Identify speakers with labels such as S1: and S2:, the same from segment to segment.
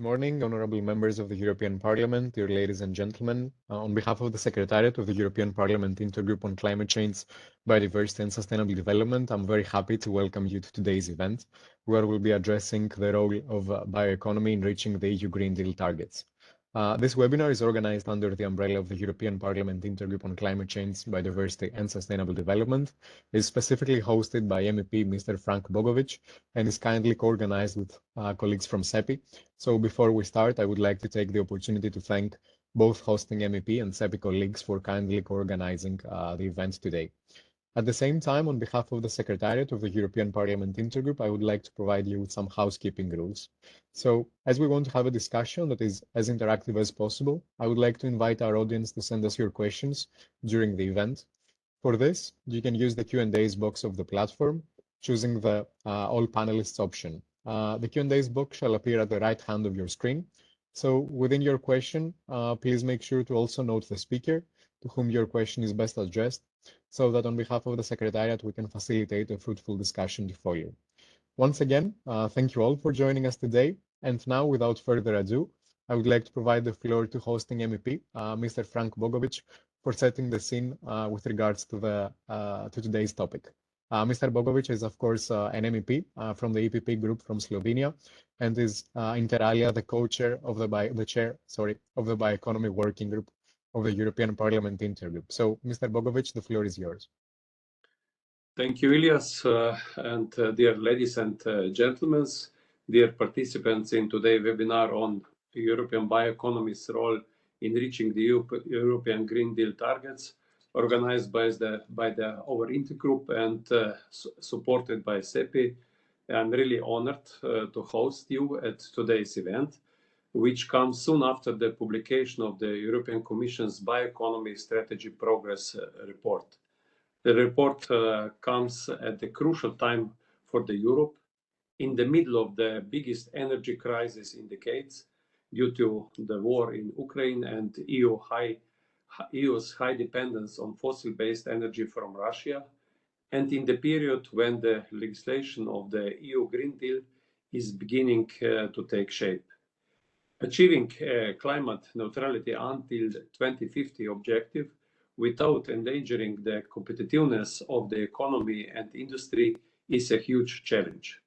S1: Morning, honorable members of the European Parliament, dear ladies and gentlemen. On behalf of the Secretariat of the European Parliament Intergroup on Climate Change, Biodiversity and Sustainable Development, I'm very happy to welcome you to today's event, where we'll be addressing the role of bioeconomy in reaching the EU Green Deal targets. This webinar is organized under the umbrella of the European Parliament Intergroup on Climate Change, Biodiversity and Sustainable Development. It is specifically hosted by MEP Mr. Frank Bogovic and is kindly co-organized with colleagues from CEPI. So before we start, I would like to take the opportunity to thank both hosting MEP and CEPI colleagues for kindly co-organizing the event today. At the same time, on behalf of the Secretariat of the European Parliament Intergroup, I would like to provide you with some housekeeping rules. So, as we want to have a discussion that is as interactive as possible, I would like to invite our audience to send us your questions during the event. For this, you can use the Q&As box of the platform, choosing the All Panelists option. The Q&As box shall appear at the right hand of your screen. So within your question, please make sure to also note the speaker to whom your question is best addressed, so that on behalf of the Secretariat, we can facilitate a fruitful discussion before you. Once again, thank you all for joining us today. And now, without further ado, I would like to provide the floor to hosting MEP, Mr. Frank Bogovic, for setting the scene with regards to today's topic. Mr. Bogovic is, of course, an MEP from the EPP group from Slovenia, and is inter alia the co-chair of the bioeconomy working group of the European Parliament Intergroup. So, Mr. Bogovic, the floor is yours.
S2: Thank you, Ilias, and dear ladies and gentlemen, dear participants in today's webinar on European bioeconomy's role in reaching the European Green Deal targets, organized by our intergroup and supported by CEPI. I'm really honored to host you at today's event, which comes soon after the publication of the European Commission's Bioeconomy Strategy Progress Report. The report comes at a crucial time for Europe, in the middle of the biggest energy crisis in decades due to the war in Ukraine and EU's high dependence on fossil-based energy from Russia, and in the period when the legislation of the EU Green Deal is beginning to take shape. Achieving climate neutrality until the 2050 objective without endangering the competitiveness of the economy and industry is a huge challenge.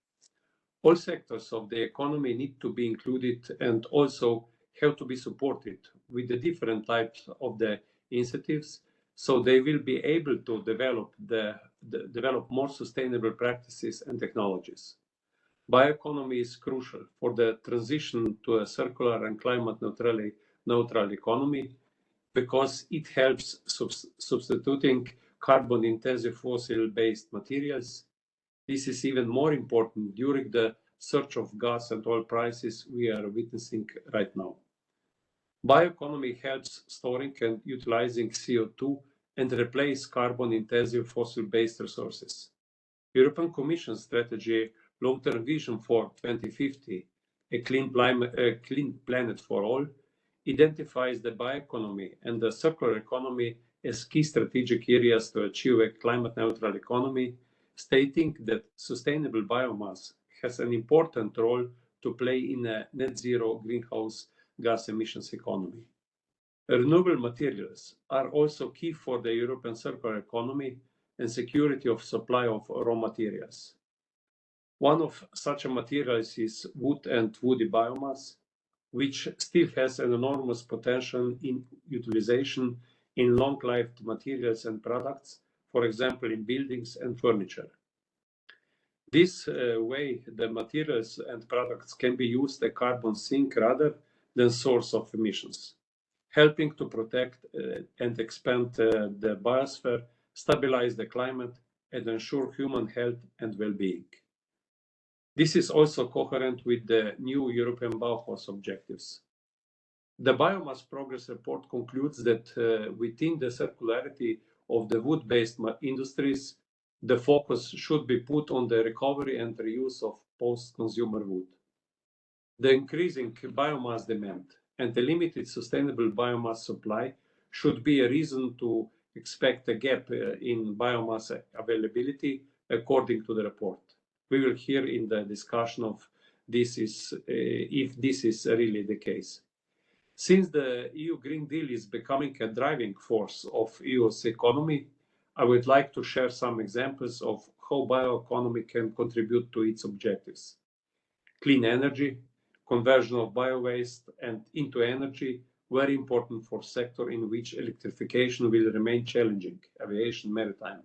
S2: All sectors of the economy need to be included and also have to be supported with the different types of the initiatives, so they will be able to develop more sustainable practices and technologies. Bioeconomy is crucial for the transition to a circular and climate neutral economy, because it helps substituting carbon-intensive fossil-based materials. This is even more important during the surge of gas and oil prices we are witnessing right now. Bioeconomy helps storing and utilizing CO2 and replace carbon-intensive fossil-based resources. European Commission strategy long-term vision for 2050, a clean planet for all, identifies the bioeconomy and the circular economy as key strategic areas to achieve a climate-neutral economy, stating that sustainable biomass has an important role to play in a net-zero greenhouse gas emissions economy. Renewable materials are also key for the European circular economy and security of supply of raw materials. One of such materials is wood and woody biomass, which still has an enormous potential in utilization in long-lived materials and products, for example, in buildings and furniture. This way, the materials and products can be used as a carbon sink rather than source of emissions, helping to protect and expand the biosphere, stabilize the climate, and ensure human health and well-being. This is also coherent with the new European Bauhaus objectives. The Biomass Progress Report concludes that within the circularity of the wood-based industries, the focus should be put on the recovery and reuse of post-consumer wood. The increasing biomass demand and the limited sustainable biomass supply should be a reason to expect a gap in biomass availability, according to the report. We will hear in the discussion of if this is really the case. Since the EU Green Deal is becoming a driving force of EU's economy, I would like to share some examples of how bioeconomy can contribute to its objectives. Clean energy, conversion of biowaste and into energy, very important for sector in which electrification will remain challenging, aviation, maritime.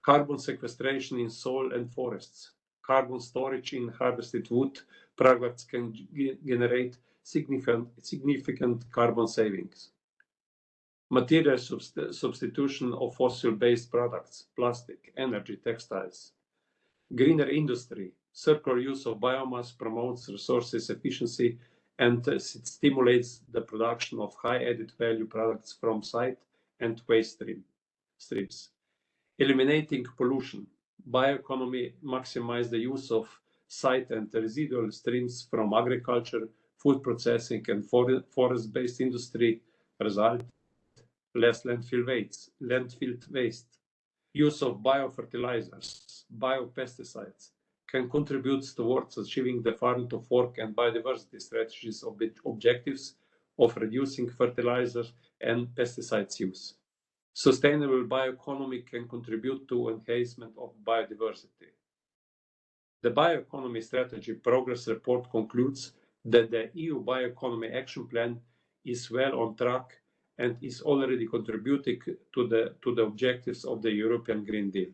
S2: Carbon sequestration in soil and forests. Carbon storage in harvested wood products can generate significant carbon savings. Material substitution of fossil-based products, plastic, energy, textiles. Greener industry, circular use of biomass promotes resources efficiency and stimulates the production of high added value products from site and waste streams. Eliminating pollution. Bioeconomy maximizes the use of site and residual streams from agriculture, food processing, and forest-based industry. Result: less landfill waste. Use of biofertilizers, biopesticides can contribute towards achieving the farm to fork and biodiversity strategies objectives of reducing fertilizer and pesticides use. Sustainable bioeconomy can contribute to enhancement of biodiversity. The Bioeconomy Strategy Progress Report concludes that the EU Bioeconomy Action Plan is well on track and is already contributing to the objectives of the European Green Deal.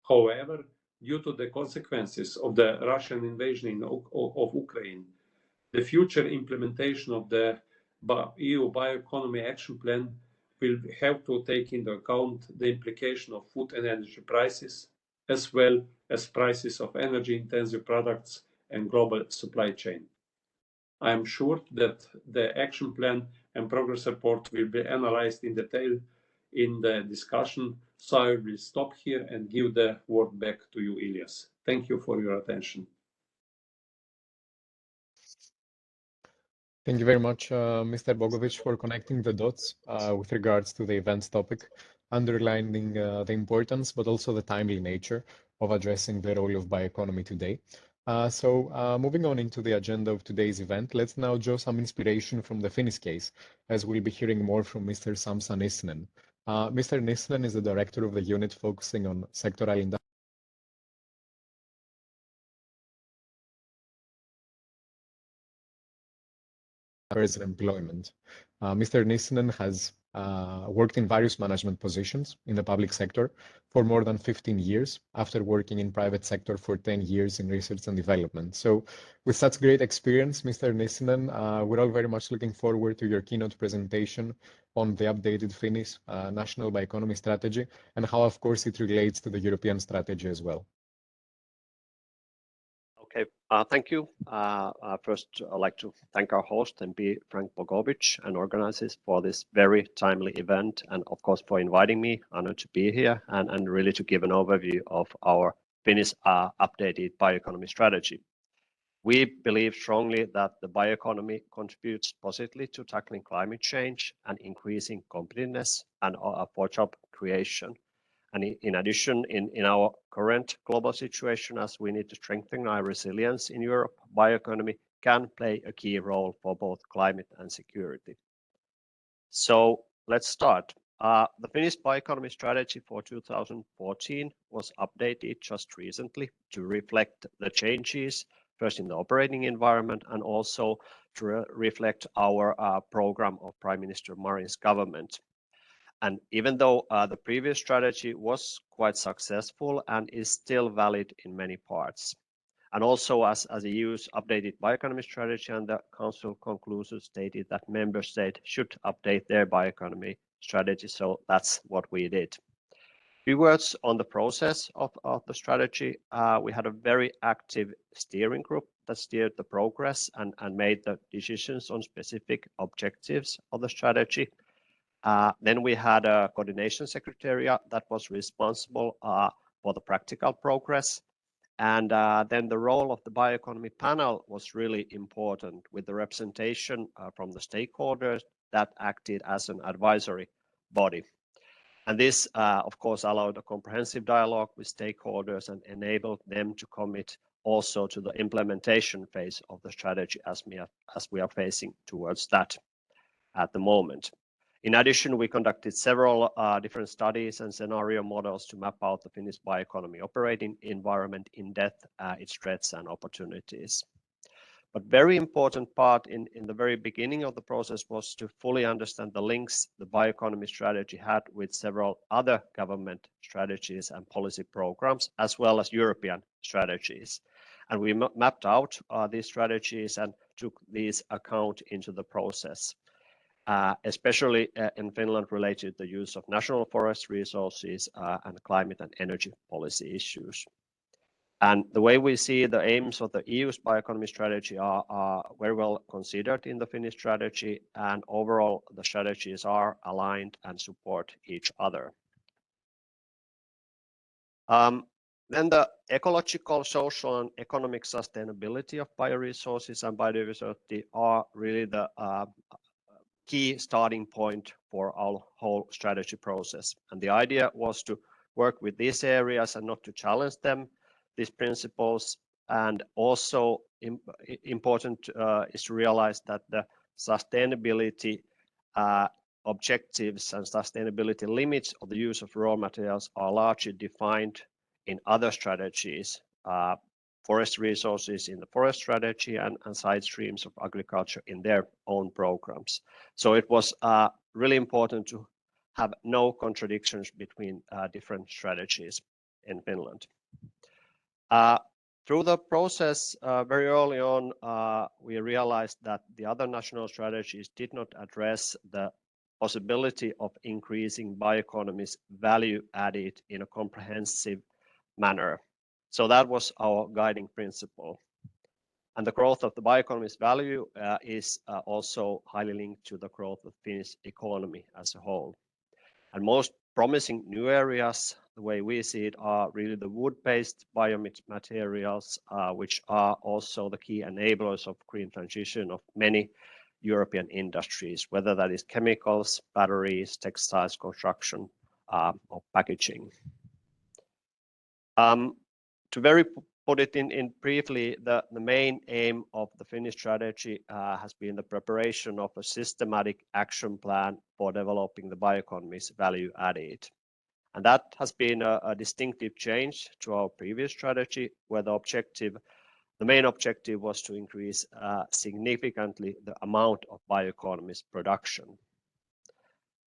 S2: However, due to the consequences of the Russian invasion of Ukraine, the future implementation of the EU Bioeconomy Action Plan will have to take into account the implication of food and energy prices, as well as prices of energy-intensive products and global supply chain. I am sure that the action plan and progress report will be analyzed in detail in the discussion, so I will stop here and give the word back to you, Ilias. Thank you for your attention.
S1: Thank you very much, Mr. Bogovic, for connecting the dots with regards to the event's topic, underlining the importance but also the timely nature of addressing the role of bioeconomy today. Moving on into the agenda of today's event, let's now draw some inspiration from the Finnish case, as we'll be hearing more from Mr. Samsa Nissinen. Mr. Nissinen is the director of the unit focusing on sectoral and employment. Mr. Nissinen has worked in various management positions in the public sector for more than 15 years, after working in private sector for 10 years in research and development. So with such great experience, Mr. Nissinen, we're all very much looking forward to your keynote presentation on the updated Finnish national bioeconomy strategy and how, of course, it relates to the European strategy as well.
S3: Okay, thank you. First, I'd like to thank our host, MP Frank Bogovic, and organizers for this very timely event, and of course for inviting me. Honored to be here and really to give an overview of our Finnish updated bioeconomy strategy. We believe strongly that the bioeconomy contributes positively to tackling climate change and increasing competitiveness and for job creation. And in addition, in our current global situation, as we need to strengthen our resilience in Europe, bioeconomy can play a key role for both climate and security. So let's start. The Finnish bioeconomy strategy for 2014 was updated just recently to reflect the changes, first in the operating environment and also to reflect our program of Prime Minister Marin's government. And even though the previous strategy was quite successful and is still valid in many parts. And also as the EU's updated bioeconomy strategy and the Council conclusions stated that member states should update their bioeconomy strategy. So that's what we did. Few words on the process of the strategy. We had a very active steering group that steered the progress and made the decisions on specific objectives of the strategy. Then we had a coordination secretariat that was responsible for the practical progress. And then the role of the bioeconomy panel was really important with the representation from the stakeholders that acted as an advisory body. And this, of course, allowed a comprehensive dialogue with stakeholders and enabled them to commit also to the implementation phase of the strategy as we are facing towards that at the moment. In addition, we conducted several different studies and scenario models to map out the Finnish bioeconomy operating environment in depth, its threats and opportunities. But very important part in the very beginning of the process was to fully understand the links the bioeconomy strategy had with several other government strategies and policy programs, as well as European strategies. And we mapped out these strategies and took these account into the process, especially in Finland related to the use of national forest resources and climate and energy policy issues. And the way we see the aims of the EU's bioeconomy strategy are very well considered in the Finnish strategy, and overall the strategies are aligned and support each other. Then the ecological, social and economic sustainability of bioresources and biodiversity are really the key starting point for our whole strategy process. And the idea was to work with these areas and not to challenge them, these principles. And also important is to realize that the sustainability objectives and sustainability limits of the use of raw materials are largely defined in other strategies, forest resources in the forest strategy and side streams of agriculture in their own programs. So it was really important to have no contradictions between different strategies in Finland. Through the process, very early on, we realized that the other national strategies did not address the possibility of increasing bioeconomy's value added in a comprehensive manner. So that was our guiding principle. And the growth of the bioeconomy's value is also highly linked to the growth of Finnish economy as a whole. And most promising new areas, the way we see it, are really the wood-based biomaterials, which are also the key enablers of green transition of many European industries, whether that is chemicals, batteries, textiles, construction, or packaging. To put it in briefly, the main aim of the Finnish strategy has been the preparation of a systematic action plan for developing the bioeconomy's value added. And that has been a distinctive change to our previous strategy, where the main objective was to increase significantly the amount of bioeconomy's production.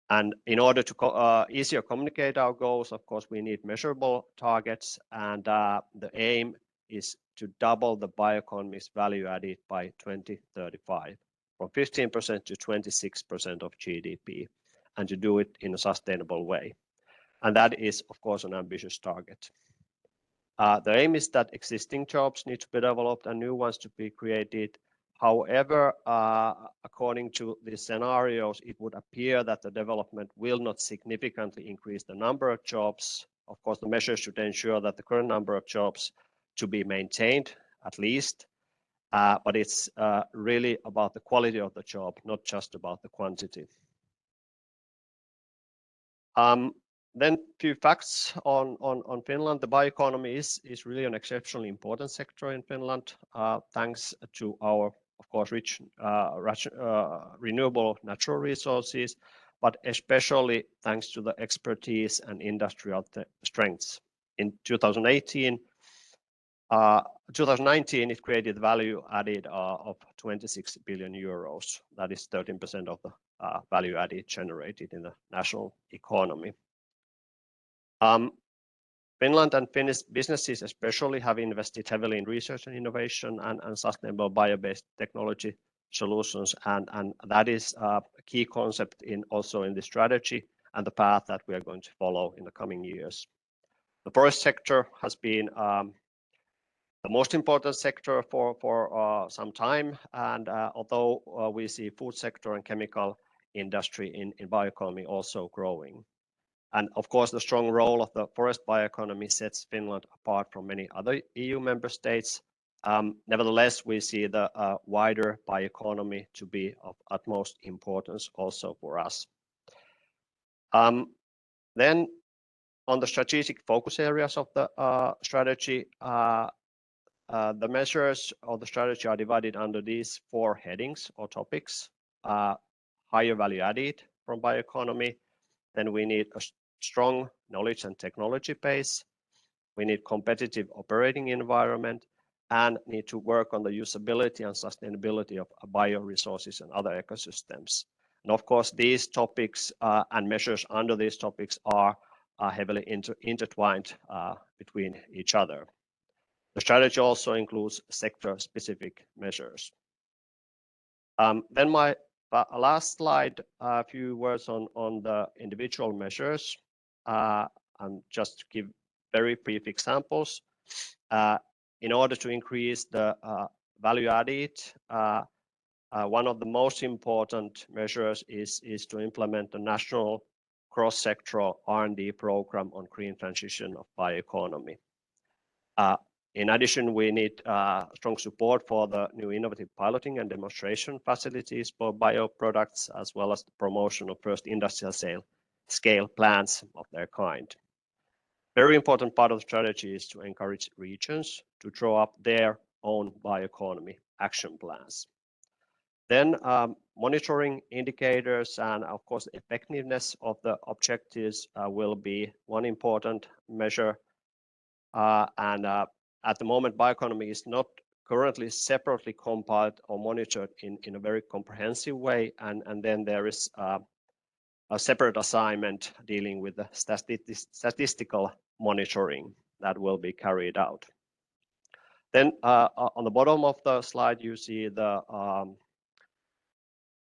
S3: And in order to easier communicate our goals, of course, we need measurable targets, and the aim is to double the bioeconomy's value added by 2035, from 15% to 26% of GDP, and to do it in a sustainable way. And that is, of course, an ambitious target. The aim is that existing jobs need to be developed and new ones to be created. However, according to the scenarios, it would appear that the development will not significantly increase the number of jobs. Of course, the measures should ensure that the current number of jobs to be maintained at least, but it's really about the quality of the job, not just about the quantity. Then a few facts on Finland. The bioeconomy is really an exceptionally important sector in Finland, thanks to our, of course, rich renewable natural resources, but especially thanks to the expertise and industrial strengths. In 2019, it created value added of 26 billion euros. That is 13% of the value added generated in the national economy. Finland and Finnish businesses especially have invested heavily in research and innovation and sustainable bio-based technology solutions, and that is a key concept also in the strategy and the path that we are going to follow in the coming years. The forest sector has been the most important sector for some time, and although we see food sector and chemical industry in bioeconomy also growing. And of course, the strong role of the forest bioeconomy sets Finland apart from many other EU member states. Nevertheless, we see the wider bioeconomy to be of utmost importance also for us. Then on the strategic focus areas of the strategy, the measures of the strategy are divided under these 4 headings or topics. Higher value added from bioeconomy. Then we need a strong knowledge and technology base. We need competitive operating environment and need to work on the usability and sustainability of bioresources and other ecosystems. And of course, these topics and measures under these topics are heavily intertwined between each other. The strategy also includes sector-specific measures. Then my last slide, a few words on the individual measures, and just to give very brief examples. In order to increase the value added, one of the most important measures is to implement the national cross-sectoral R&D program on green transition of bioeconomy. In addition, we need strong support for the new innovative piloting and demonstration facilities for bioproducts, as well as the promotion of first industrial scale plants of their kind. Very important part of the strategy is to encourage regions to draw up their own bioeconomy action plans. Then monitoring indicators and of course effectiveness of the objectives will be one important measure. At the moment, bioeconomy is not currently separately compiled or monitored in a very comprehensive way, and then there is a separate assignment dealing with the statistical monitoring that will be carried out. Then on the bottom of the slide, you see the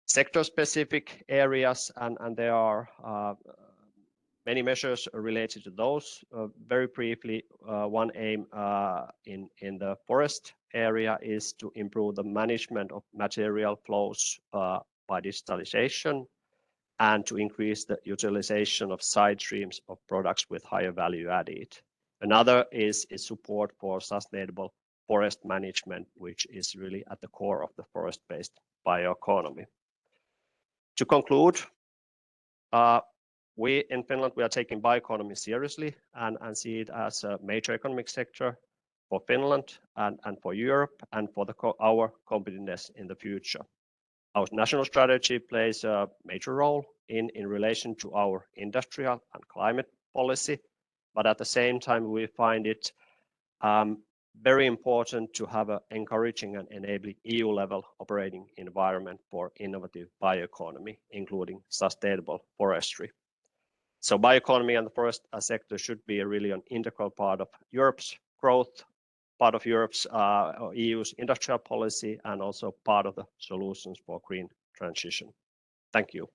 S3: sector-specific areas, and there are many measures related to those. Very briefly, one aim in the forest area is to improve the management of material flows by digitalization and to increase the utilization of side streams of products with higher value added. Another is support for sustainable forest management, which is really at the core of the forest-based bioeconomy. To conclude, we in Finland, we are taking bioeconomy seriously and see it as a major economic sector for Finland and for Europe and for our competitiveness in the future. Our national strategy plays a major role in relation to our industrial and climate policy, but at the same time we find it very important to have an encouraging and enabling EU-level operating environment for innovative bioeconomy, including sustainable forestry. So bioeconomy and the forest sector should be really an integral part of Europe's growth, part of Europe's EU's industrial policy, and also part of the solutions for green transition. Thank you.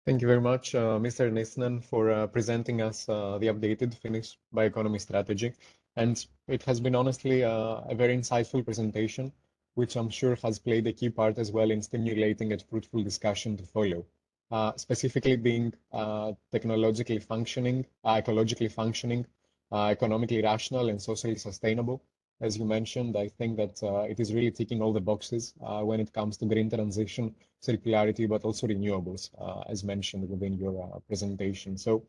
S1: Thank you very much, Mr. Nissinen, for presenting us the updated Finnish bioeconomy strategy. And it has been honestly a very insightful presentation, which I'm sure has played a key part as well in stimulating a fruitful discussion to follow. Specifically being technologically functioning, ecologically functioning, economically rational and socially sustainable. As you mentioned, I think that it is really ticking all the boxes when it comes to green transition, circularity, but also renewables, as mentioned within your presentation. So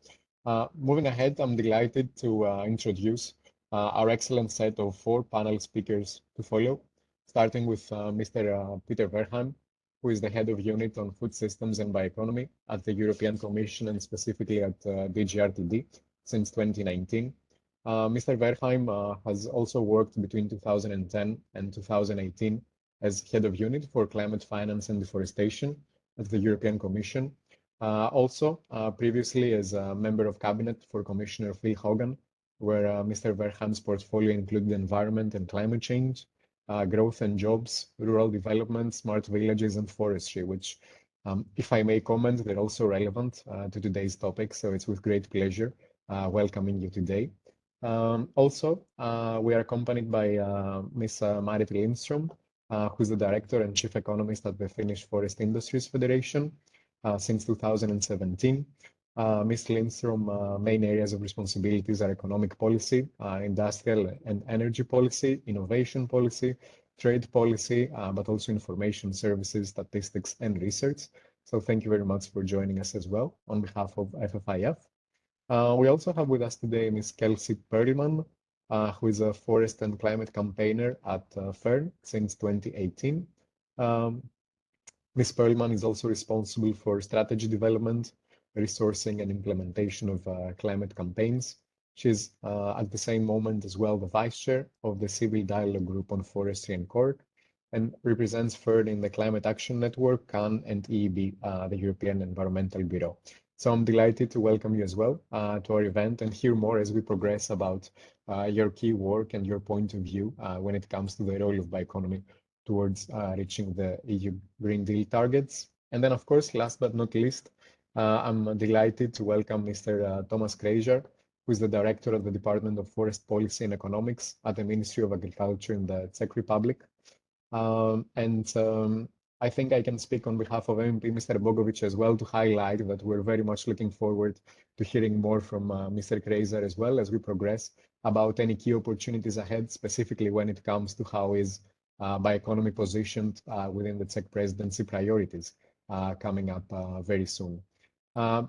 S1: moving ahead, I'm delighted to introduce our excellent set of 4 panel speakers to follow, starting with Mr. Peter Verheim, who is the head of unit on food systems and bioeconomy at the European Commission and specifically at DG RTD since 2019. Mr. Verheim has also worked between 2010 and 2018 as head of unit for climate finance and deforestation at the European Commission. Also, previously as a member of cabinet for Commissioner Phil Hogan, where Mr. Verheim's portfolio included environment and climate change, growth and jobs, rural development, smart villages, and forestry, which, if I may comment, they're also relevant to today's topic. So it's with great pleasure welcoming you today. Also, we are accompanied by Ms. Marit Lindström, who's the director and chief economist at the Finnish Forest Industries Federation since 2017. Ms. Lindström, main areas of responsibilities are economic policy, industrial and energy policy, innovation policy, trade policy, but also information services, statistics, and research. So thank you very much for joining us as well on behalf of FFIF. We also have with us today Ms. Kelsey Perlman, who is a forest and climate campaigner at Fern since 2018. Ms. Perlman is also responsible for strategy development, resourcing, and implementation of climate campaigns. She's at the same moment as well the vice chair of the Civil Dialogue Group on Forestry and Cork, and represents Fern in the Climate Action Network, CAN, and EEB, the European Environmental Bureau. So I'm delighted to welcome you as well to our event and hear more as we progress about your key work and your point of view when it comes to the role of bioeconomy towards reaching the EU Green Deal targets. And then, of course, last but not least, I'm delighted to welcome Mr. Thomas Kreiser, who is the director of the Department of Forest Policy and Economics at the Ministry of Agriculture in the Czech Republic. I think I can speak on behalf of MP Mr. Bogovic as well to highlight that we're very much looking forward to hearing more from Mr. Kreiser as well as we progress about any key opportunities ahead, specifically when it comes to how is bioeconomy positioned within the Czech presidency priorities coming up very soon.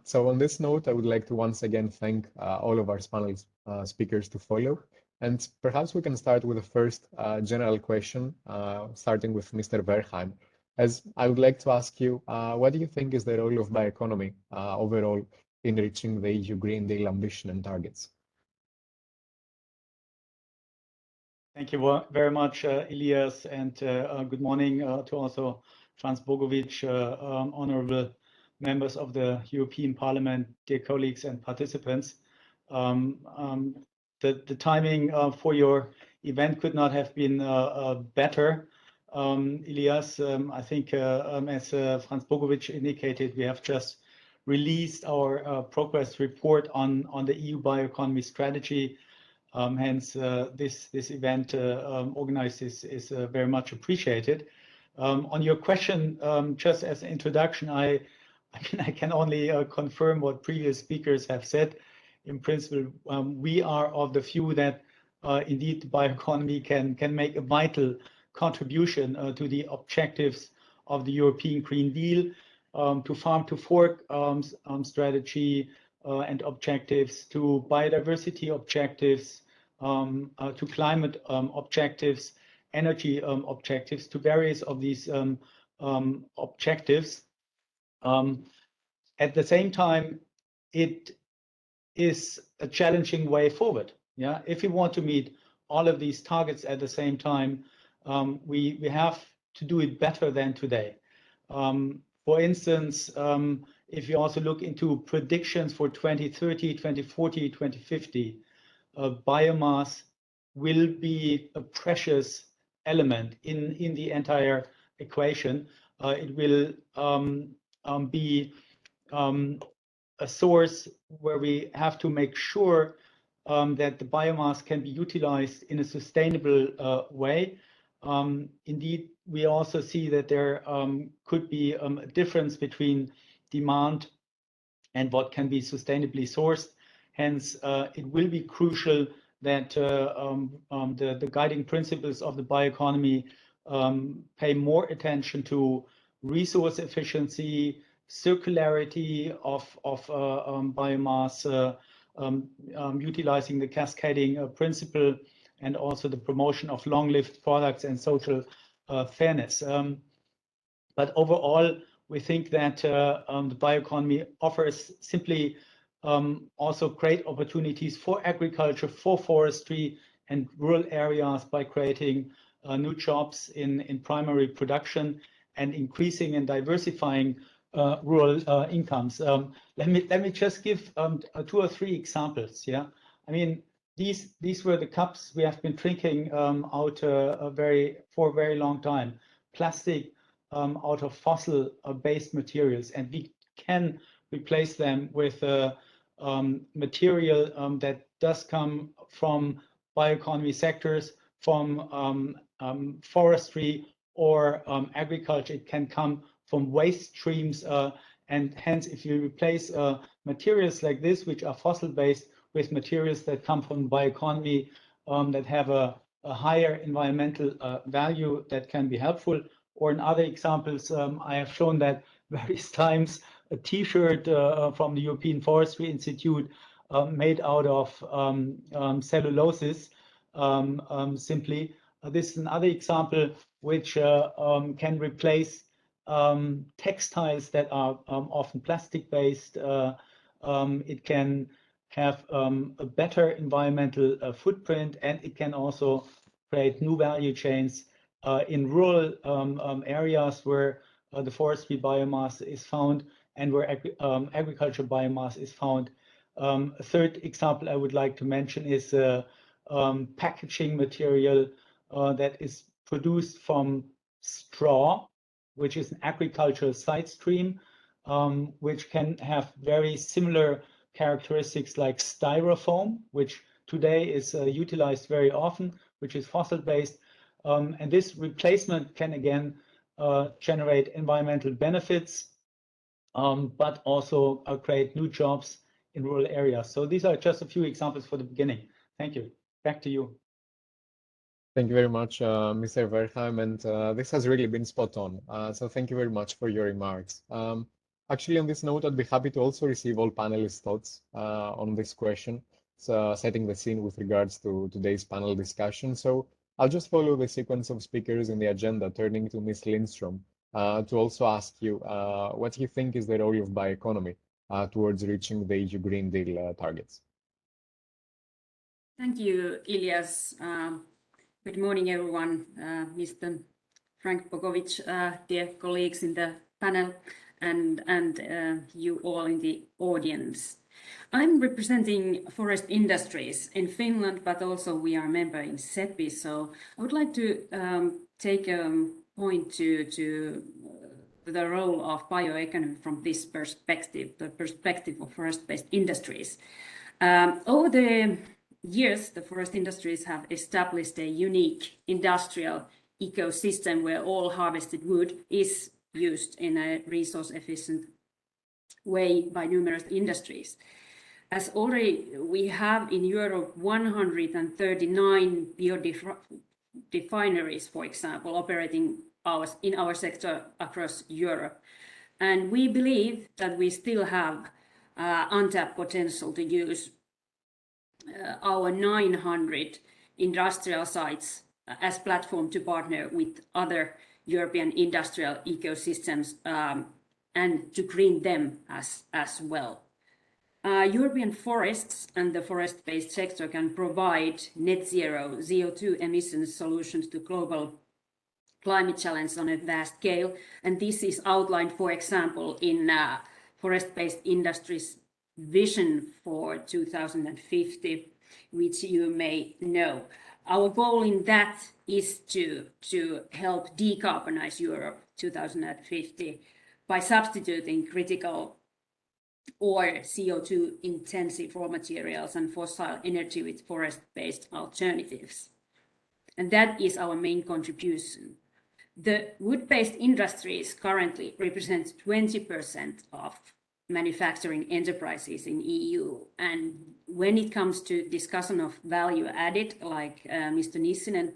S1: So on this note, I would like to once again thank all of our panel speakers to follow. And perhaps we can start with the first general question, starting with Mr. Verheim. As I would like to ask you, what do you think is the role of bioeconomy overall in reaching the EU Green Deal ambition and targets?
S4: Thank you very much, Elias, and good morning to also Franz Bogovic, honorable members of the European Parliament, dear colleagues and participants. The timing for your event could not have been better, Elias. I think, as Franz Bogovic indicated, we have just released our progress report on the EU bioeconomy strategy. Hence, this event organized is very much appreciated. On your question, just as an introduction, I can only confirm what previous speakers have said. In principle, we are of the view that indeed the bioeconomy can make a vital contribution to the objectives of the European Green Deal, to farm to fork strategy and objectives, to biodiversity objectives, to climate objectives, energy objectives, to various of these objectives. At the same time, it is a challenging way forward. Yeah, if we want to meet all of these targets at the same time, we have to do it better than today. For instance, if you also look into predictions for 2030, 2040, 2050, biomass will be a precious element in the entire equation. It will be a source where we have to make sure that the biomass can be utilized in a sustainable way. Indeed, we also see that there could be a difference between demand and what can be sustainably sourced. Hence, it will be crucial that the guiding principles of the bioeconomy pay more attention to resource efficiency, circularity of biomass, utilizing the cascading principle, and also the promotion of long-lived products and social fairness. But overall, we think that the bioeconomy offers simply also great opportunities for agriculture, for forestry and rural areas by creating new jobs in primary production and increasing and diversifying rural incomes. Let me just give 2 or 3 examples. Yeah, I mean, these were the cups we have been drinking out for a very long time. Plastic out of fossil-based materials, and we can replace them with material that does come from bioeconomy sectors, from forestry or agriculture. It can come from waste streams, and hence, if you replace materials like this, which are fossil-based, with materials that come from bioeconomy that have a higher environmental value, that can be helpful. Or in other examples, I have shown that various times a T-shirt from the European Forestry Institute made out of celluloses simply. This is another example which can replace textiles that are often plastic-based. It can have a better environmental footprint, and it can also create new value chains in rural areas where the forestry biomass is found and where agricultural biomass is found. A third example I would like to mention is packaging material that is produced from straw, which is an agricultural side stream, which can have very similar characteristics like styrofoam, which today is utilized very often, which is fossil-based. And this replacement can again generate environmental benefits, but also create new jobs in rural areas. So these are just a few examples for the beginning. Thank you. Back to you.
S1: Thank you very much, Mr. Wertheim, and this has really been spot on. So thank you very much for your remarks. Actually, on this note, I'd be happy to also receive all panelists' thoughts on this question, so setting the scene with regards to today's panel discussion. So I'll just follow the sequence of speakers in the agenda, turning to Ms. Lindstrom to also ask you what you think is the role of bioeconomy towards reaching the EU Green Deal targets.
S5: Thank you, Ilias. Good morning, everyone. Mr. Frank Bogovic, dear colleagues in the panel, and you all in the audience. I'm representing forest industries in Finland, but also we are a member in SEPI. So I would like to take a point to the role of bioeconomy from this perspective, the perspective of forest-based industries. Over the years, the forest industries have established a unique industrial ecosystem where all harvested wood is used in a resource-efficient way by numerous industries. As already we have in Europe 139 biorefineries, for example, operating in our sector across Europe. And we believe that we still have untapped potential to use our 900 industrial sites as platform to partner with other European industrial ecosystems and to green them as well. European forests and the forest-based sector can provide net zero CO2 emissions solutions to global climate challenge on a vast scale. And this is outlined, for example, in forest-based industries vision for 2050, which you may know. Our goal in that is to help decarbonize Europe 2050 by substituting critical or CO2 intensive raw materials and fossil energy with forest-based alternatives. And that is our main contribution. The wood-based industries currently represent 20% of manufacturing enterprises in EU. And when it comes to discussion of value added, like Mr. Nissinen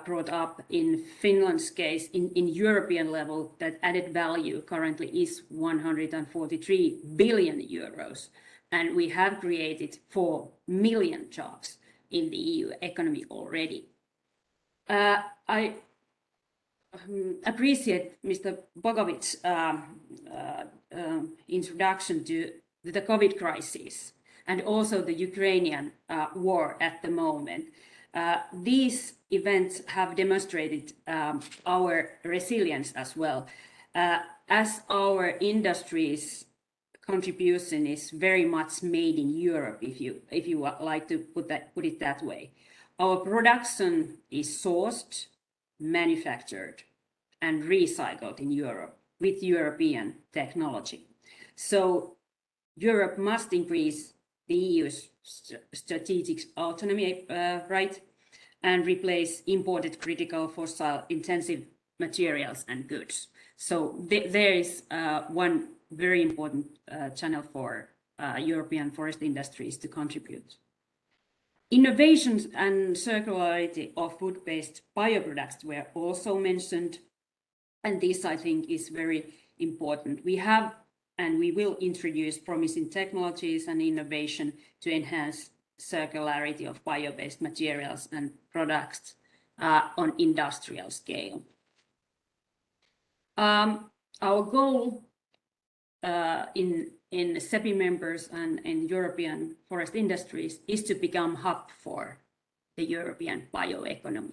S5: brought up in Finland's case, in European level, that added value currently is 143 billion euros. And we have created 4 million jobs in the EU economy already. I appreciate Mr. Bogovic's introduction to the COVID crisis and also the Ukrainian war at the moment. These events have demonstrated our resilience as well, as our industry's contribution is very much made in Europe, if you like to put it that way. Our production is sourced, manufactured, and recycled in Europe with European technology. So Europe must increase the EU's strategic autonomy, right, and replace imported critical fossil intensive materials and goods. So there is one very important channel for European forest industries to contribute. Innovations and circularity of wood-based bioproducts were also mentioned, and this I think is very important. We have and we will introduce promising technologies and innovation to enhance circularity of bio-based materials and products on industrial scale. Our goal in SEPI members and in European forest industries is to become hub for the European bioeconomy.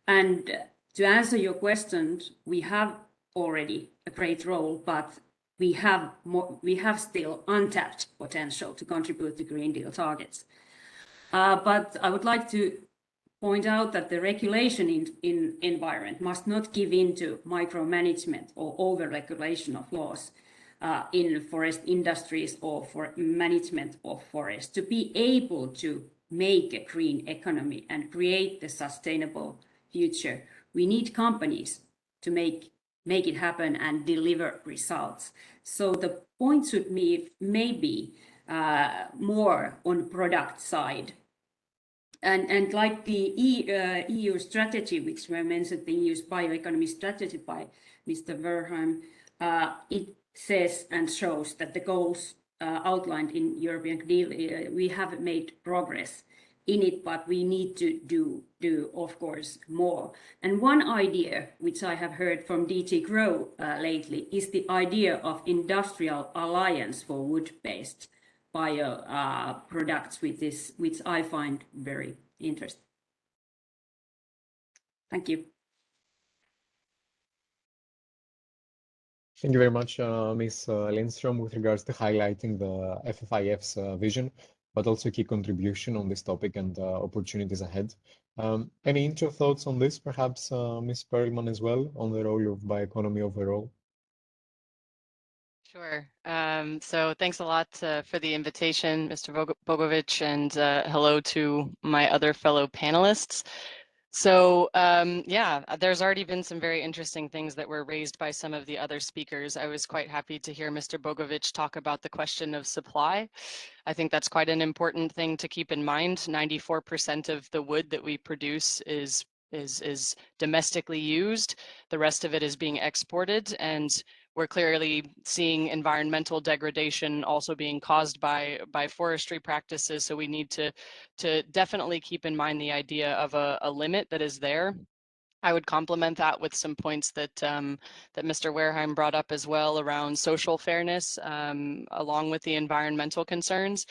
S5: And to answer your question, we have already a great role, but we have still untapped potential to contribute to Green Deal targets. But I would like to point out that the regulation in environment must not give in to micromanagement or over-regulation of laws in forest industries or for management of forests. To be able to make a green economy and create the sustainable future, we need companies to make it happen and deliver results. So the point should be maybe more on product side. And like the EU strategy, which were mentioned, the EU's bioeconomy strategy by Mr. Verheim, it says and shows that the goals outlined in European Deal, we have made progress in it, but we need to do of course more. And one idea which I have heard from DG Grow lately is the idea of industrial alliance for wood-based bio products, which I find very interesting. Thank you.
S1: Thank you very much, Ms. Lindström, with regards to highlighting the FFIF's vision, but also key contribution on this topic and opportunities ahead. Any intro thoughts on this, perhaps Ms. Perlman as well, on the role of bioeconomy overall?
S6: Sure. So thanks a lot for the invitation, Mr. Bogovic, and hello to my other fellow panelists. So yeah, there's already been some very interesting things that were raised by some of the other speakers. I was quite happy to hear Mr. Bogovic talk about the question of supply. I think that's quite an important thing to keep in mind. 94% of the wood that we produce is domestically used. The rest of it is being exported, and we're clearly seeing environmental degradation also being caused by forestry practices. So we need to definitely keep in mind the idea of a limit that is there. I would complement that with some points that that Mr. Wareheim brought up as well around social fairness, along with the environmental concerns.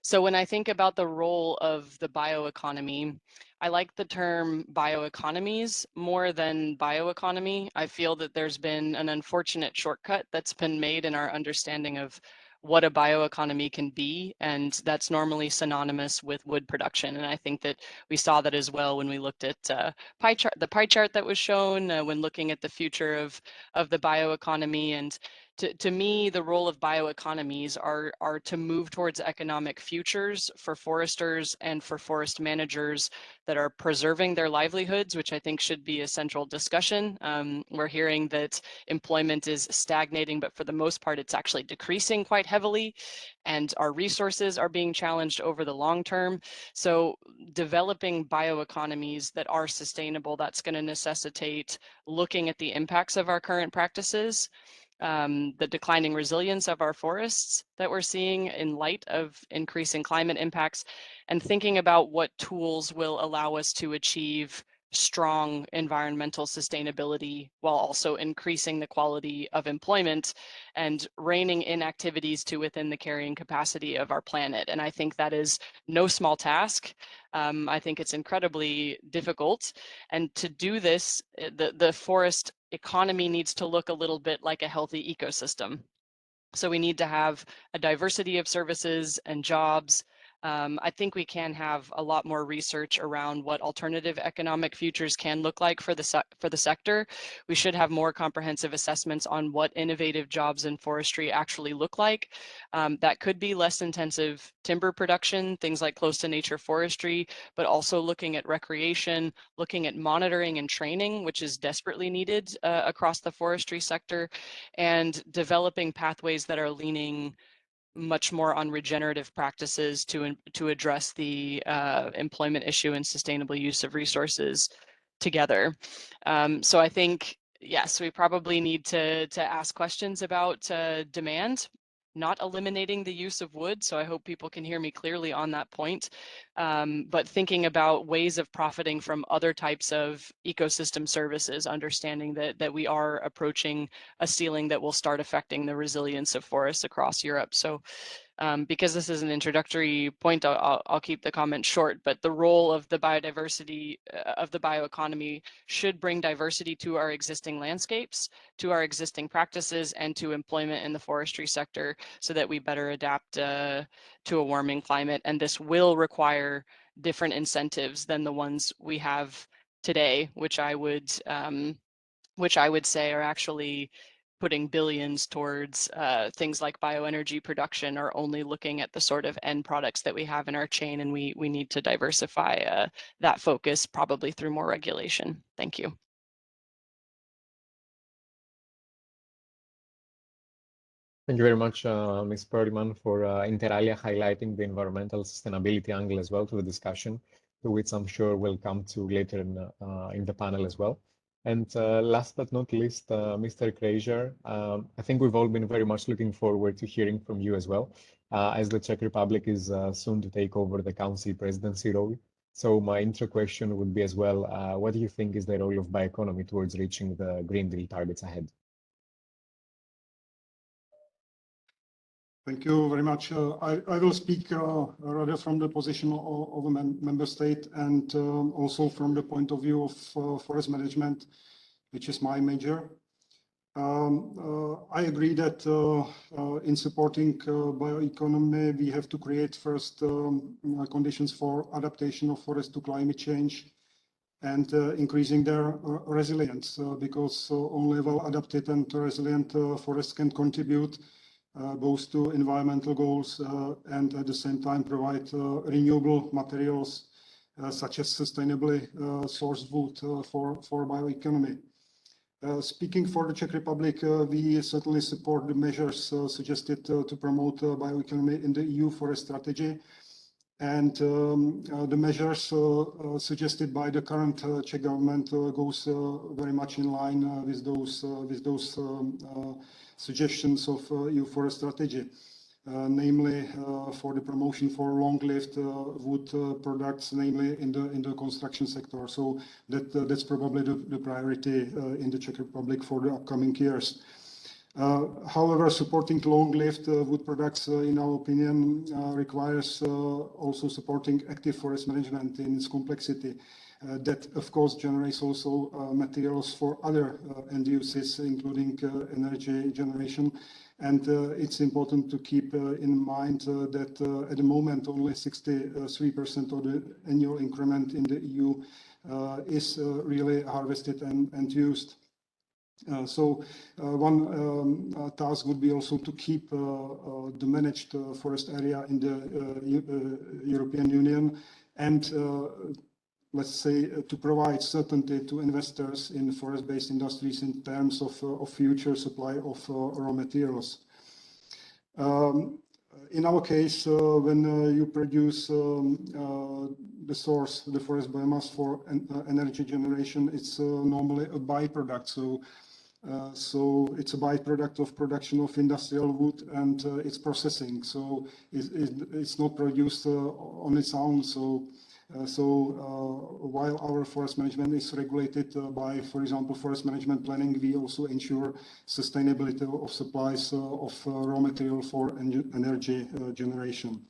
S6: So when I think about the role of the bioeconomy, I like the term bioeconomies more than bioeconomy. I feel that there's been an unfortunate shortcut that's been made in our understanding of what a bioeconomy can be, and that's normally synonymous with wood production. And I think that we saw that as well when we looked at the pie chart that was shown when looking at the future of the bioeconomy. And to me, the role of bioeconomies are to move towards economic futures for foresters and for forest managers that are preserving their livelihoods, which I think should be a central discussion. We're hearing that employment is stagnating, but for the most part, it's actually decreasing quite heavily, and our resources are being challenged over the long term. So developing bioeconomies that are sustainable, that's going to necessitate looking at the impacts of our current practices, the declining resilience of our forests that we're seeing in light of increasing climate impacts, and thinking about what tools will allow us to achieve strong environmental sustainability while also increasing the quality of employment and reining in activities to within the carrying capacity of our planet. And I think that is no small task. I think it's incredibly difficult. And to do this, the forest economy needs to look a little bit like a healthy ecosystem. So we need to have a diversity of services and jobs. I think we can have a lot more research around what alternative economic futures can look like for the sector. We should have more comprehensive assessments on what innovative jobs in forestry actually look like. That could be less intensive timber production, things like close to nature forestry, but also looking at recreation, looking at monitoring and training, which is desperately needed across the forestry sector, and developing pathways that are leaning much more on regenerative practices to address the employment issue and sustainable use of resources together. So I think yes, we probably need to ask questions about demand, not eliminating the use of wood. So I hope people can hear me clearly on that point. But thinking about ways of profiting from other types of ecosystem services, understanding that we are approaching a ceiling that will start affecting the resilience of forests across Europe. So because this is an introductory point, I'll keep the comment short, but the role of the biodiversity of the bioeconomy should bring diversity to our existing landscapes, to our existing practices, and to employment in the forestry sector so that we better adapt to a warming climate. And this will require different incentives than the ones we have today, which I would say are actually putting billions towards things like bioenergy production, or only looking at the sort of end products that we have in our chain. And we need to diversify that focus, probably through more regulation. Thank you.
S1: Thank you very much, Ms. Perlman, for inter alia highlighting the environmental sustainability angle as well to the discussion, to which I'm sure we'll come to later in the panel as well. And last but not least, Mr. Krejzer, I think we've all been very much looking forward to hearing from you as well, as the Czech Republic is soon to take over the Council presidency role. So my intro question would be as well, what do you think is the role of bioeconomy towards reaching the Green Deal targets ahead?
S7: Thank you very much. I will speak rather from the position of a member state, and also from the point of view of forest management, which is my major. I agree that in supporting bioeconomy, we have to create first conditions for adaptation of forests to climate change and increasing their resilience, because only well-adapted and resilient forests can contribute both to environmental goals and at the same time provide renewable materials such as sustainably sourced wood for bioeconomy. Speaking for the Czech Republic, we certainly support the measures suggested to promote bioeconomy in the EU forest strategy. And the measures suggested by the current Czech government goes very much in line with those suggestions of EU forest strategy, namely for the promotion for long-lived wood products, namely in the construction sector. So that's probably the priority in the Czech Republic for the upcoming years. However, supporting long-lived wood products, in our opinion, requires also supporting active forest management in its complexity. That, of course, generates also materials for other end uses, including energy generation. And it's important to keep in mind that at the moment, only 63% of the annual increment in the EU is really harvested and used. So one task would be also to keep the managed forest area in the European Union, and let's say to provide certainty to investors in forest-based industries in terms of future supply of raw materials. In our case, when you produce the forest biomass for energy generation, it's normally a byproduct. So it's a byproduct of production of industrial wood and its processing. So it's not produced on its own. So while our forest management is regulated by, for example, forest management planning, we also ensure sustainability of supplies of raw material for energy generation.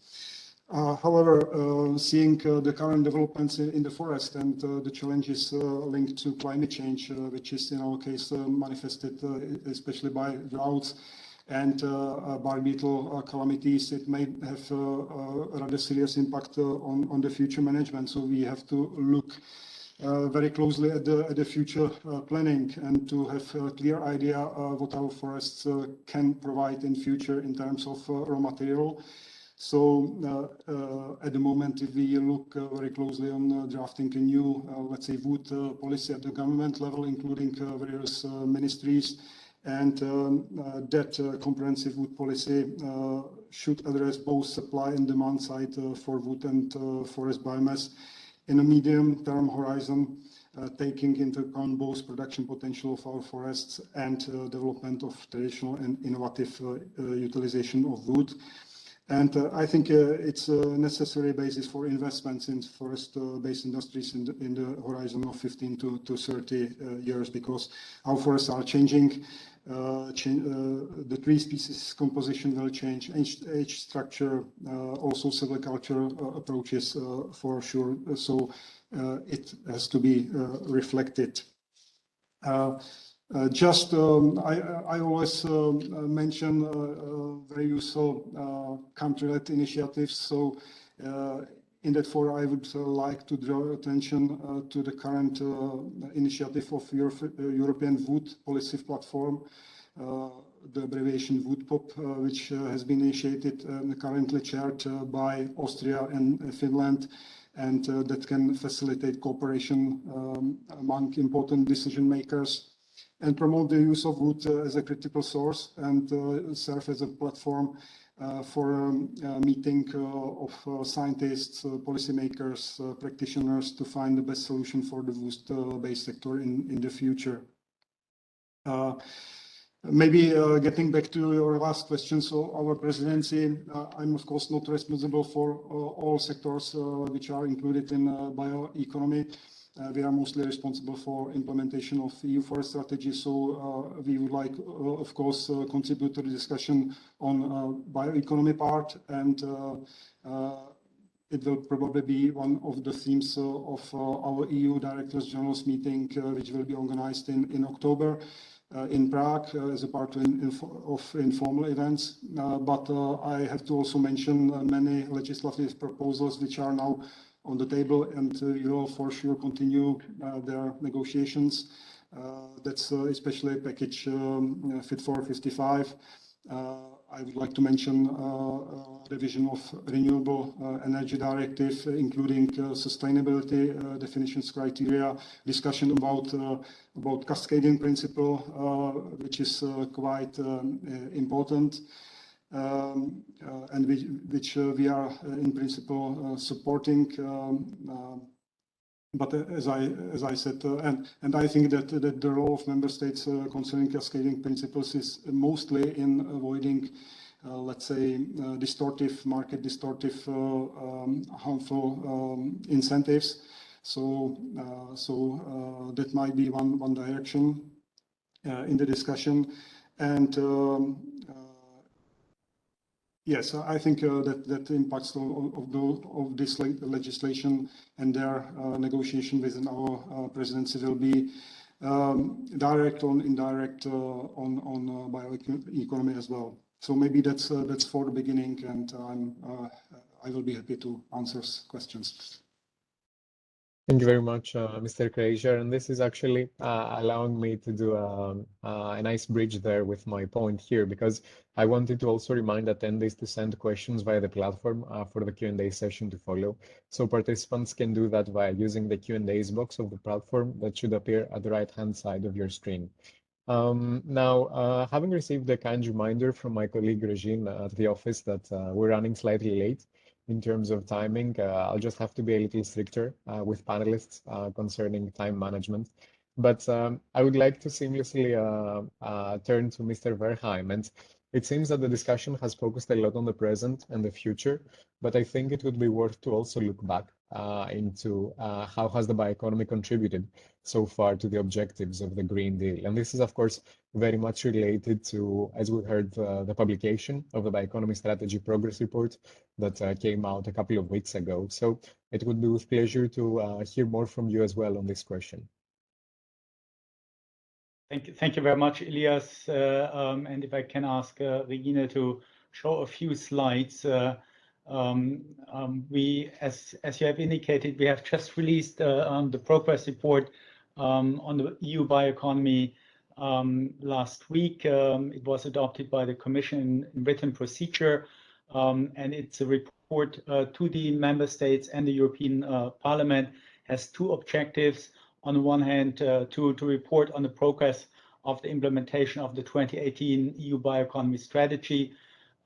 S7: However, seeing the current developments in the forest and the challenges linked to climate change, which is in our case manifested especially by droughts and bark beetle calamities, it may have a rather serious impact on the future management. So we have to look very closely at the future planning and to have a clear idea of what our forests can provide in future in terms of raw material. So at the moment, if we look very closely on drafting a new, let's say, wood policy at the government level, including various ministries, and that comprehensive wood policy should address both supply and demand side for wood and forest biomass in a medium-term horizon. taking into account both production potential of our forests and development of traditional and innovative utilization of wood. And I think it's a necessary basis for investments in forest-based industries in the horizon of 15 to 30 years, because our forests are changing. The tree species composition will change, age structure, also silviculture approaches for sure. So it has to be reflected. I always mention very useful country-led initiatives. So in that forum, I would like to draw attention to the current initiative of European Wood Policy Platform, the abbreviation WoodPop, which has been initiated and currently chaired by Austria and Finland, and that can facilitate cooperation among important decision makers and promote the use of wood as a critical source and serve as a platform for meeting of scientists, policymakers, practitioners to find the best solution for the wood-based sector in the future. Maybe getting back to your last question, so our presidency, I'm of course not responsible for all sectors which are included in bioeconomy. We are mostly responsible for implementation of EU forest strategy. So we would like, of course, contribute to the discussion on bioeconomy part, and it will probably be one of the themes of our EU Directors General's meeting, which will be organized in October in Prague as a part of informal events. But I have to also mention many legislative proposals which are now on the table, and we will for sure continue their negotiations. That's especially package Fit for 55. I would like to mention revision of Renewable Energy Directive, including sustainability definitions criteria, discussion about cascading principle, which is quite important. And which we are in principle supporting. But as I said, and I think that the role of member states concerning cascading principles is mostly in avoiding, let's say, market distortive, harmful incentives. So that might be one direction in the discussion. And yes, I think that impacts of this legislation and their negotiation within our presidency will be direct or indirect on bioeconomy as well. So maybe that's for the beginning, and I will be happy to answer questions.
S1: Thank you very much, Mr. Krejcir. And this is actually allowing me to do a nice bridge there with my point here, because I wanted to also remind attendees to send questions via the platform for the Q&A session to follow. So participants can do that via using the Q&As box of the platform that should appear at the right-hand side of your screen. Now, having received a kind reminder from my colleague Regine at the office that we're running slightly late in terms of timing, I'll just have to be a little stricter with panelists concerning time management. But I would like to seamlessly turn to Mr. Verheim. And it seems that the discussion has focused a lot on the present and the future, but I think it would be worth to also look back into how has the bioeconomy contributed so far to the objectives of the Green Deal. And this is, of course, very much related to, as we heard, the publication of the Bioeconomy Strategy Progress Report that came out a couple of weeks ago. So it would be with pleasure to hear more from you as well on this question.
S4: Thank you very much, Elias. And if I can ask Regina to show a few slides. We, as you have indicated, we have just released the progress report on the EU bioeconomy last week. It was adopted by the Commission in written procedure, and it's a report to the member states and the European Parliament. Has two objectives. On the one hand, to report on the progress of the implementation of the 2018 EU bioeconomy strategy,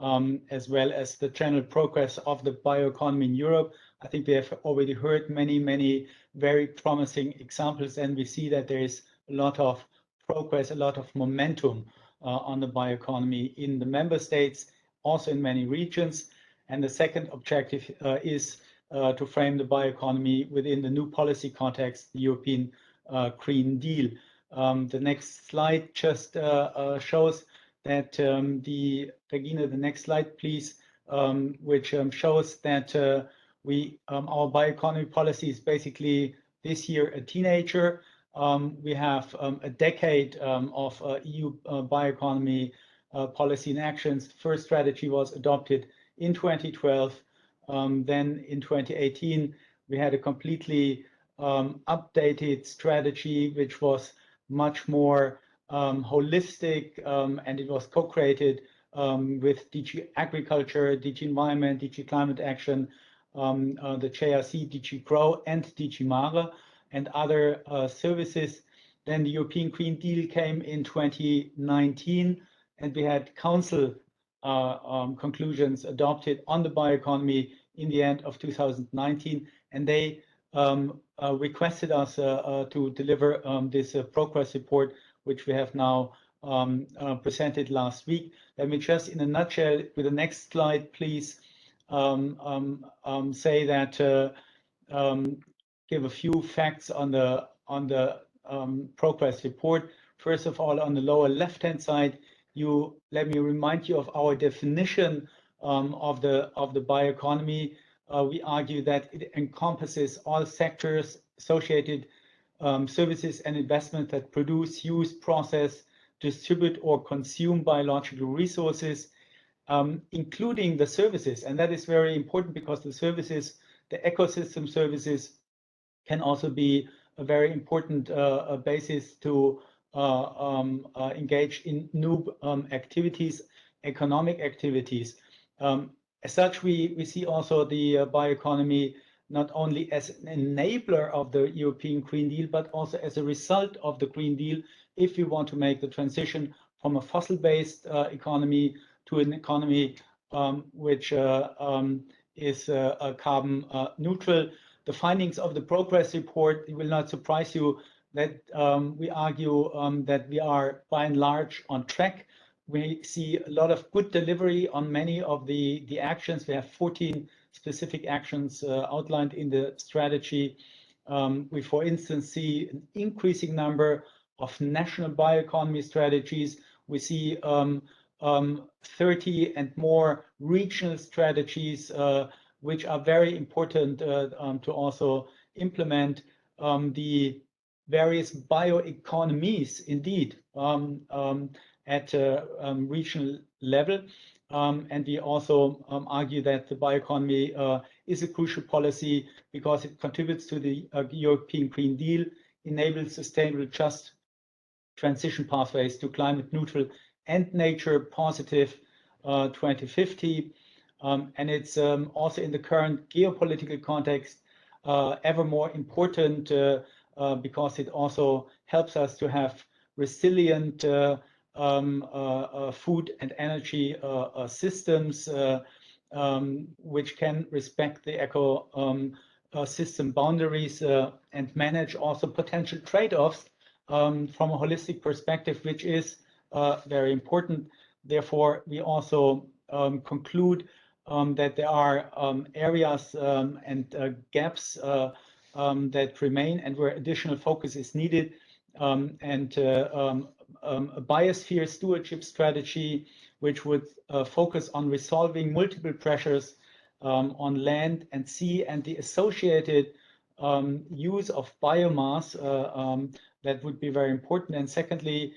S4: as well as the general progress of the bioeconomy in Europe. I think we have already heard many very promising examples, and we see that there is a lot of progress, a lot of momentum on the bioeconomy in the member states, also in many regions. And the second objective is to frame the bioeconomy within the new policy context, the European Green Deal. The next slide just shows that Regina, the next slide, please, which shows that our bioeconomy policy is basically this year a teenager. We have a decade of EU bioeconomy policy and actions. The first strategy was adopted in 2012. Then in 2018, we had a completely updated strategy, which was much more holistic, and it was co-created with DG Agriculture, DG Environment, DG Climate Action, the JRC, DG Grow, and DG Mare, and other services. Then the European Green Deal came in 2019, and we had Council conclusions adopted on the bioeconomy in the end of 2019, and they requested us to deliver this progress report, which we have now presented last week. Let me just, in a nutshell, with the next slide, please, say that give a few facts on the progress report. First of all, on the lower left-hand side, let me remind you of our definition of the bioeconomy. We argue that it encompasses all sectors, associated services and investment that produce, use, process, distribute, or consume biological resources, including the services. And that is very important because the services, the ecosystem services, can also be a very important basis to engage in new activities, economic activities. As such, we see also the bioeconomy not only as an enabler of the European Green Deal, but also as a result of the Green Deal, if we want to make the transition from a fossil-based economy to an economy which is carbon neutral. The findings of the progress report, it will not surprise you that we argue that we are by and large on track. We see a lot of good delivery on many of the actions. We have 14 specific actions outlined in the strategy. We, for instance, see an increasing number of national bioeconomy strategies. We see 30 and more regional strategies, which are very important to also implement the various bioeconomies, indeed, at regional level. And we also argue that the bioeconomy is a crucial policy because it contributes to the European Green Deal, enables sustainable, just transition pathways to climate neutral and nature positive 2050. And it's also in the current geopolitical context ever more important because it also helps us to have resilient food and energy systems which can respect the ecosystem boundaries and manage also potential trade-offs from a holistic perspective, which is very important. Therefore, we also conclude that there are areas and gaps that remain and where additional focus is needed. And a biosphere stewardship strategy, which would focus on resolving multiple pressures on land and sea and the associated use of biomass, that would be very important. And secondly,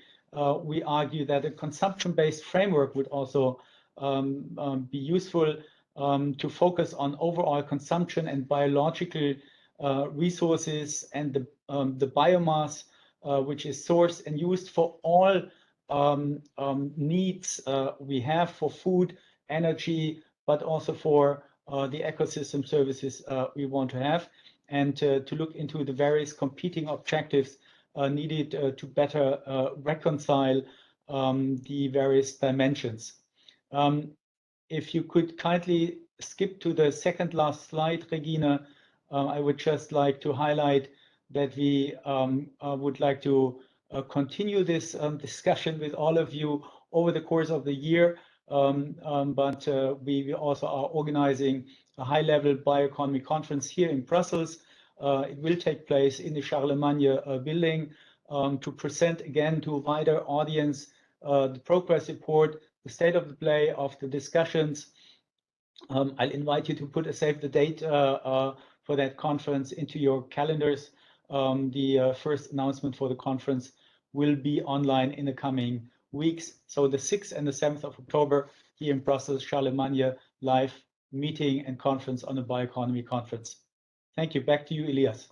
S4: we argue that a consumption-based framework would also be useful to focus on overall consumption and biological resources and the biomass which is sourced and used for all needs we have for food, energy, but also for the ecosystem services we want to have, and to look into the various competing objectives needed to better reconcile the various dimensions. if you could kindly skip to the second last slide, Regina, I would just like to highlight that we would like to continue this discussion with all of you over the course of the year. But we also are organizing a high-level bioeconomy conference here in Brussels. It will take place in the Charlemagne building to present again to a wider audience the progress report, the state of the play of the discussions. I'll invite you to put a save the date for that conference into your calendars. The first announcement for the conference will be online in the coming weeks. So the 6th and the 7th of October here in Brussels, Charlemagne live meeting and conference on the bioeconomy conference. Thank you. Back to you, Elias.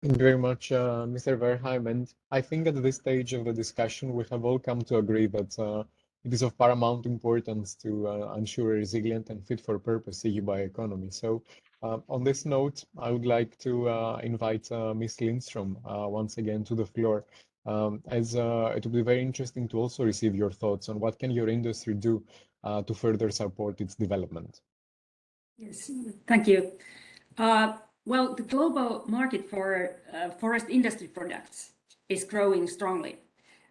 S1: Thank you very much, Mr. Verheim. And I think at this stage of the discussion, we have all come to agree that it is of paramount importance to ensure a resilient and fit for purpose EU bioeconomy. So on this note, I would like to invite Ms. Lindstrom once again to the floor, as it would be very interesting to also receive your thoughts on what can your industry do to further support its development.
S5: Yes, thank you. Well, the global market for forest industry products is growing strongly.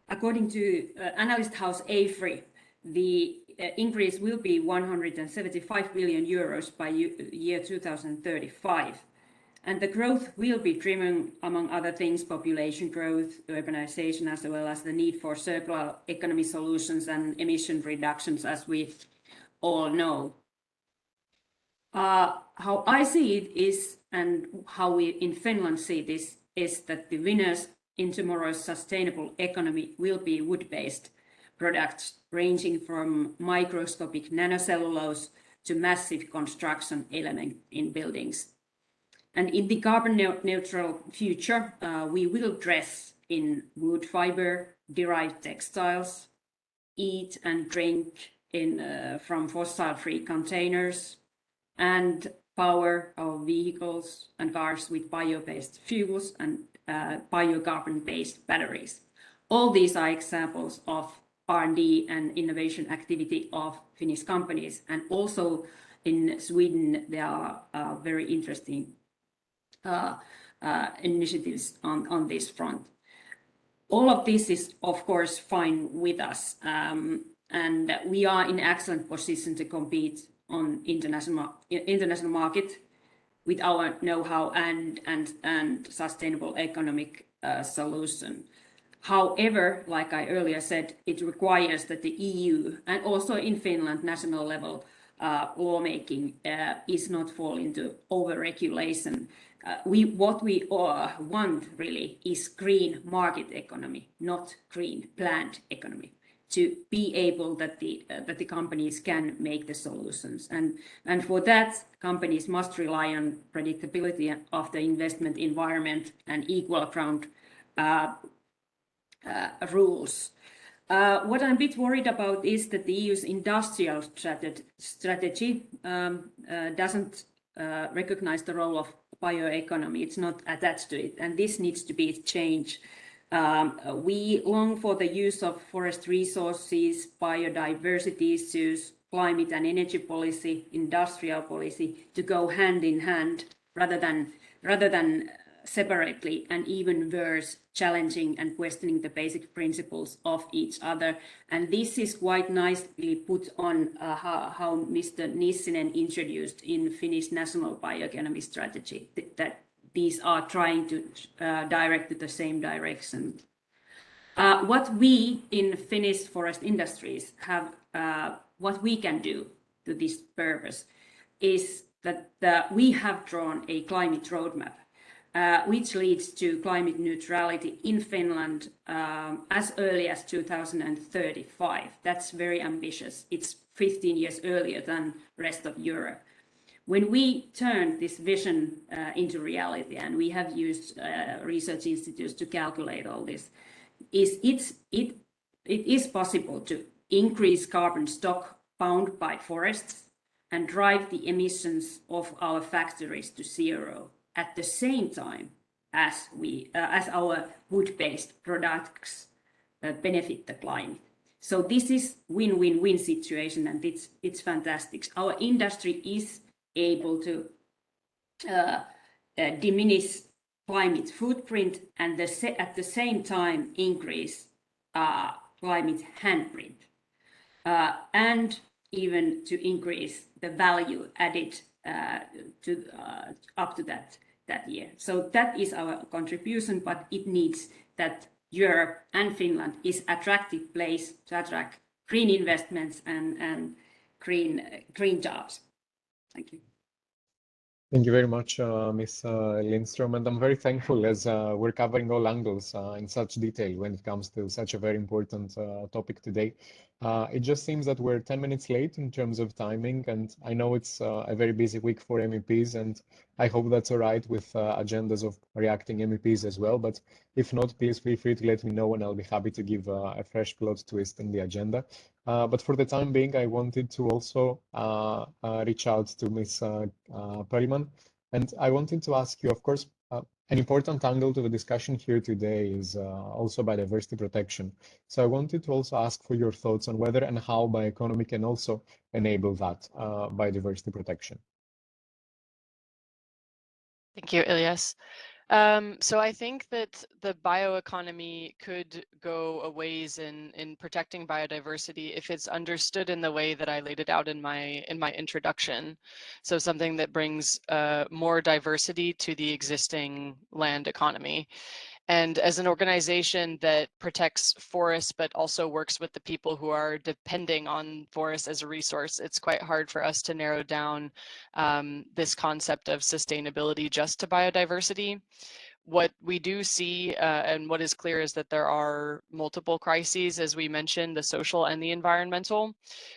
S5: According to analyst house AFRY, the increase will be 175 billion euros by year 2035. And the growth will be driven, among other things, population growth, urbanization, as well as the need for circular economy solutions and emission reductions, as we all know. How I see it is, and how we in Finland see this, is that the winners in tomorrow's sustainable economy will be wood-based products ranging from microscopic nanocellulose to massive construction element in buildings. And in the carbon neutral future, we will dress in wood fiber derived textiles, eat and drink from fossil-free containers, and power our vehicles and cars with bio-based fuels and biocarbon-based batteries. All these are examples of R&D and innovation activity of Finnish companies, and also in Sweden there are very interesting initiatives on this front. All of this is, of course, fine with us, and we are in excellent position to compete on international market with our know-how and sustainable economic solution. However, like I earlier said, it requires that the EU and also in Finland national level lawmaking is not fall into over-regulation. What we want really is green market economy, not green planned economy, to be able that the companies can make the solutions, and for that companies must rely on predictability of the investment environment and equal ground rules. What I'm a bit worried about is that the EU's industrial strategy doesn't recognize the role of bioeconomy. It's not attached to it, and this needs to be changed. We long for the use of forest resources, biodiversity issues, climate and energy policy, industrial policy to go hand in hand rather than separately, and even worse, challenging and questioning the basic principles of each other. And this is quite nicely put on how Mr. Nissinen introduced in Finnish National Bioeconomy Strategy, that these are trying to direct to the same direction. What we in Finnish forest industries have, what we can do to this purpose is that we have drawn a climate roadmap, which leads to climate neutrality in Finland as early as 2035. That's very ambitious. It's 15 years earlier than the rest of Europe. When we turn this vision into reality, and we have used research institutes to calculate all this, it is possible to increase carbon stock found by forests and drive the emissions of our factories to zero at the same time as our wood-based products benefit the climate. So this is win-win-win situation, and it's fantastic. Our industry is able to diminish climate footprint and at the same time increase climate handprint, and even to increase the value added up to that year. So that is our contribution, but it needs that Europe and Finland is attractive place to attract green investments and green jobs. Thank you.
S1: Thank you very much, Ms. Lindström, and I'm very thankful as we're covering all angles in such detail when it comes to such a very important topic today. It just seems that we're 10 minutes late in terms of timing, and I know it's a very busy week for MEPs, and I hope that's all right with agendas of reacting MEPs as well. But if not, please feel free to let me know, and I'll be happy to give a fresh plot twist in the agenda. But for the time being, I wanted to also reach out to Ms. Perlman, and I wanted to ask you, of course, an important angle to the discussion here today is also biodiversity protection. So I wanted to also ask for your thoughts on whether and how bioeconomy can also enable that biodiversity protection.
S6: Thank you, Ilyas. So I think that the bioeconomy could go a ways in protecting biodiversity if it's understood in the way that I laid it out in my introduction. So something that brings more diversity to the existing land economy. And as an organization that protects forests, but also works with the people who are depending on forests as a resource, it's quite hard for us to narrow down this concept of sustainability just to biodiversity. What we do see and what is clear is that there are multiple crises, as we mentioned, the social and the environmental.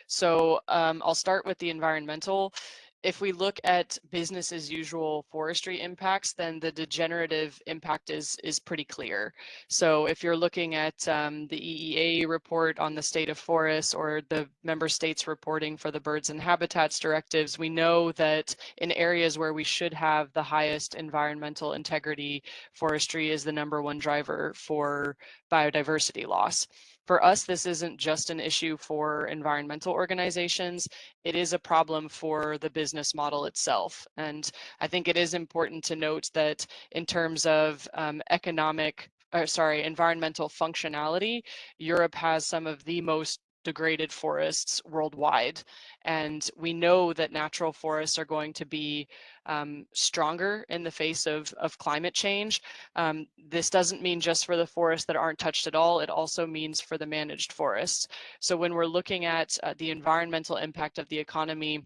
S6: So I'll start with the environmental. If we look at business as usual forestry impacts, then the degenerative impact is pretty clear. So if you're looking at the EEA report on the state of forests or the member states reporting for the birds and habitats directives, we know that in areas where we should have the highest environmental integrity, forestry is the #1 driver for biodiversity loss. For us, this isn't just an issue for environmental organizations, it is a problem for the business model itself. And I think it is important to note that in terms of environmental functionality, Europe has some of the most degraded forests worldwide. And we know that natural forests are going to be stronger in the face of climate change. This doesn't mean just for the forests that aren't touched at all, it also means for the managed forests. So when we're looking at the environmental impact of the economy,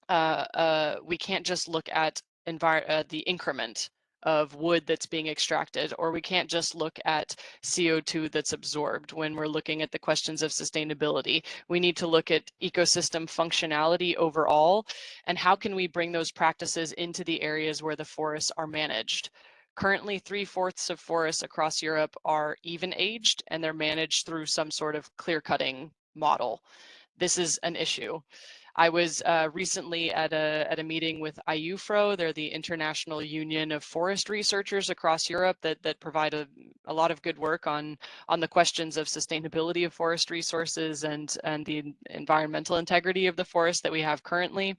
S6: we can't just look at the increment of wood that's being extracted, or we can't just look at CO2 that's absorbed when we're looking at the questions of sustainability. We need to look at ecosystem functionality overall, and how can we bring those practices into the areas where the forests are managed. Currently, 3/4 of forests across Europe are even aged, and they're managed through some sort of clear-cutting model. This is an issue. I was recently at a meeting with IUFRO. They're the International Union of Forest Researchers across Europe that provide a lot of good work on the questions of sustainability of forest resources and the environmental integrity of the forest that we have currently.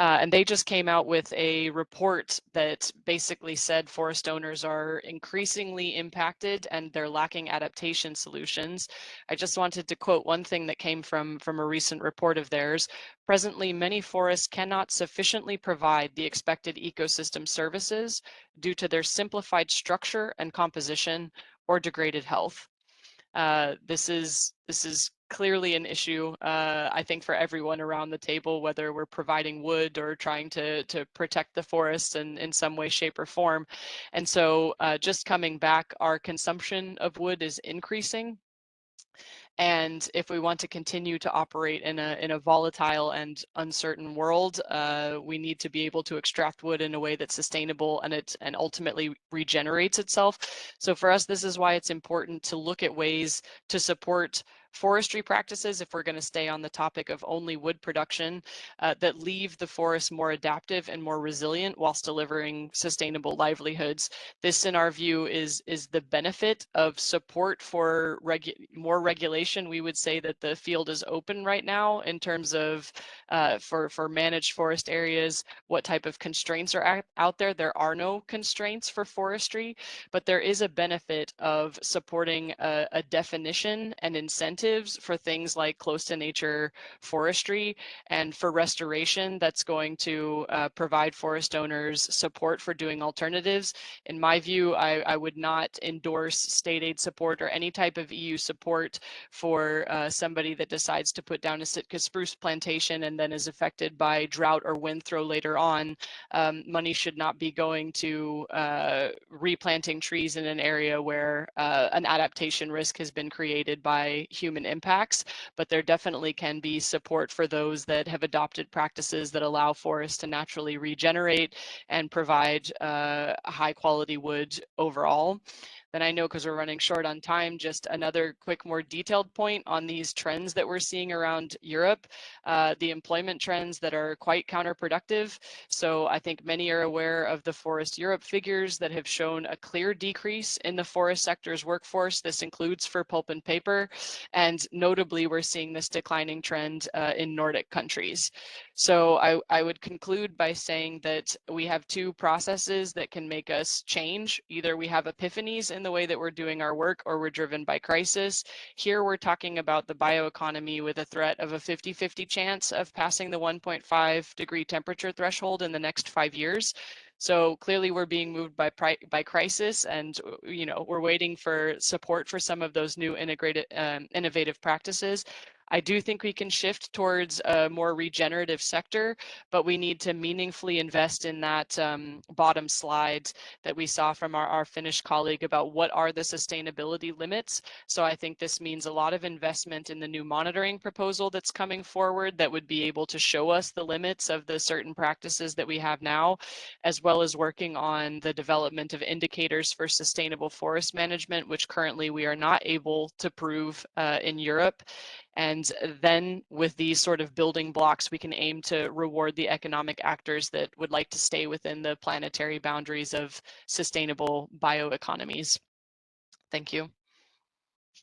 S6: And they just came out with a report that basically said forest owners are increasingly impacted and they're lacking adaptation solutions. I just wanted to quote one thing that came from a recent report of theirs. Presently, many forests cannot sufficiently provide the expected ecosystem services due to their simplified structure and composition or degraded health. This is clearly an issue, I think, for everyone around the table, whether we're providing wood or trying to protect the forests in some way, shape, or form. And so just coming back, our consumption of wood is increasing. And if we want to continue to operate in a volatile and uncertain world, we need to be able to extract wood in a way that's sustainable and ultimately regenerates itself. So for us, this is why it's important to look at ways to support forestry practices, if we're going to stay on the topic of only wood production, that leave the forest more adaptive and more resilient whilst delivering sustainable livelihoods. This, in our view, is the benefit of support for more regulation. We would say that the field is open right now in terms of for managed forest areas, what type of constraints are out there. There are no constraints for forestry, but there is a benefit of supporting a definition and incentives for things like close to nature forestry and for restoration that's going to provide forest owners support for doing alternatives. In my view, I would not endorse state aid support or any type of EU support for somebody that decides to put down a Sitka spruce plantation and then is affected by drought or wind throw later on. Money should not be going to replanting trees in an area where an adaptation risk has been created by human impacts, but there definitely can be support for those that have adopted practices that allow forests to naturally regenerate and provide high quality wood overall. Then I know, because we're running short on time, just another quick, more detailed point on these trends that we're seeing around Europe, the employment trends that are quite counterproductive. So I think many are aware of the Forest Europe figures that have shown a clear decrease in the forest sector's workforce. This includes for pulp and paper, and notably we're seeing this declining trend in Nordic countries. So I would conclude by saying that we have two processes that can make us change. Either we have epiphanies in the way that we're doing our work, or we're driven by crisis. Here we're talking about the bioeconomy with a threat of a 50-50 chance of passing the 1.5 degree temperature threshold in the next 5 years. So clearly we're being moved by crisis, and we're waiting for support for some of those new innovative practices. I do think we can shift towards a more regenerative sector, but we need to meaningfully invest in that bottom slide that we saw from our Finnish colleague about what are the sustainability limits. So I think this means a lot of investment in the new monitoring proposal that's coming forward that would be able to show us the limits of the certain practices that we have now, as well as working on the development of indicators for sustainable forest management, which currently we are not able to prove in Europe. And then with these sort of building blocks, we can aim to reward the economic actors that would like to stay within the planetary boundaries of sustainable bioeconomies. Thank you.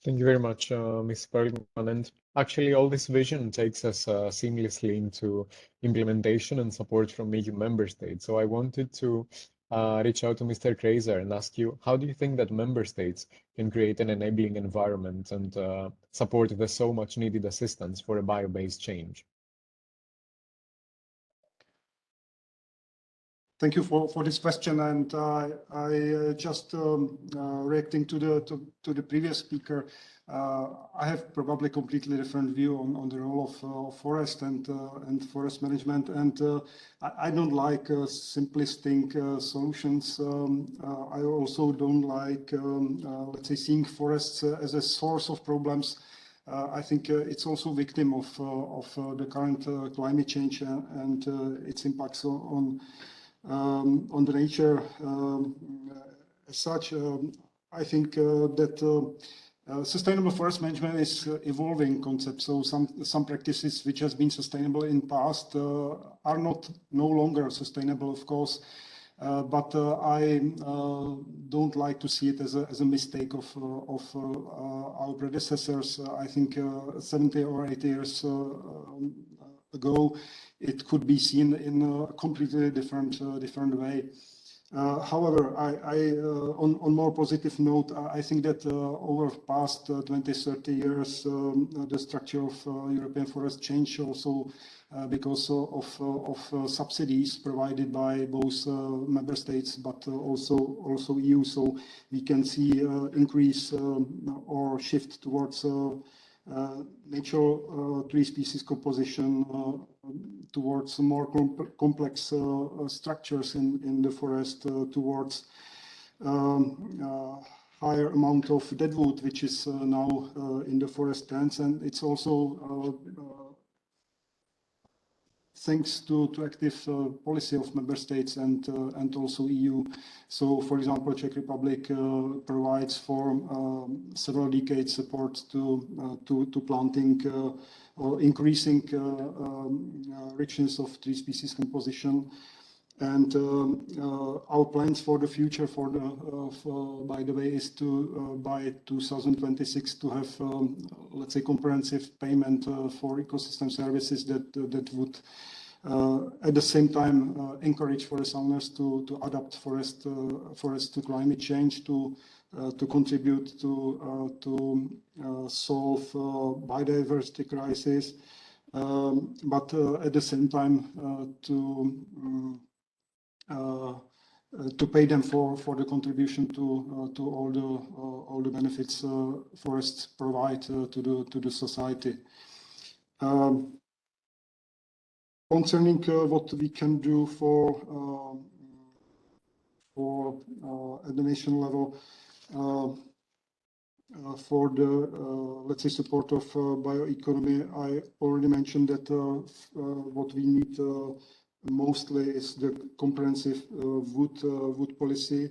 S1: Thank you very much, Ms. Bergman. And actually, all this vision takes us seamlessly into implementation and support from EU member states. So I wanted to reach out to Mr. Kreiser and ask you, how do you think that member states can create an enabling environment and support the so much needed assistance for a bio-based change?
S7: Thank you for this question, and I just reacting to the previous speaker. I have probably completely different view on the role of forest and forest management, and I don't like simplistic solutions. I also don't like let's say seeing forests as a source of problems. I think it's also victim of the current climate change and its impacts on the nature as such. I think that sustainable forest management is evolving concept. So some practices which has been sustainable in past are no longer sustainable, of course. But I don't like to see it as a mistake of our predecessors. I think 70 or 80 years ago, it could be seen in a completely different way. However, on more positive note, I think that over past 20, 30 years, the structure of European forest changed also because of subsidies provided by both member states, but also EU. So we can see increase or shift towards natural tree species composition, towards more complex structures in the forest, towards higher amount of deadwood, which is now in the forest stands, and it's also thanks to active policy of member states and also EU. So, for example, Czech Republic provides for several decades support to planting or increasing richness of tree species composition. And our plans for the future, by the way, is to by 2026 to have, let's say, comprehensive payment for ecosystem services that would at the same time encourage forest owners to adapt forest to climate change, to contribute to solve biodiversity crisis, but at the same time to pay them for the contribution to all the benefits forests provide to the society. Concerning what we can do at the national level for the let's say support of bioeconomy, I already mentioned that what we need mostly is the comprehensive wood policy,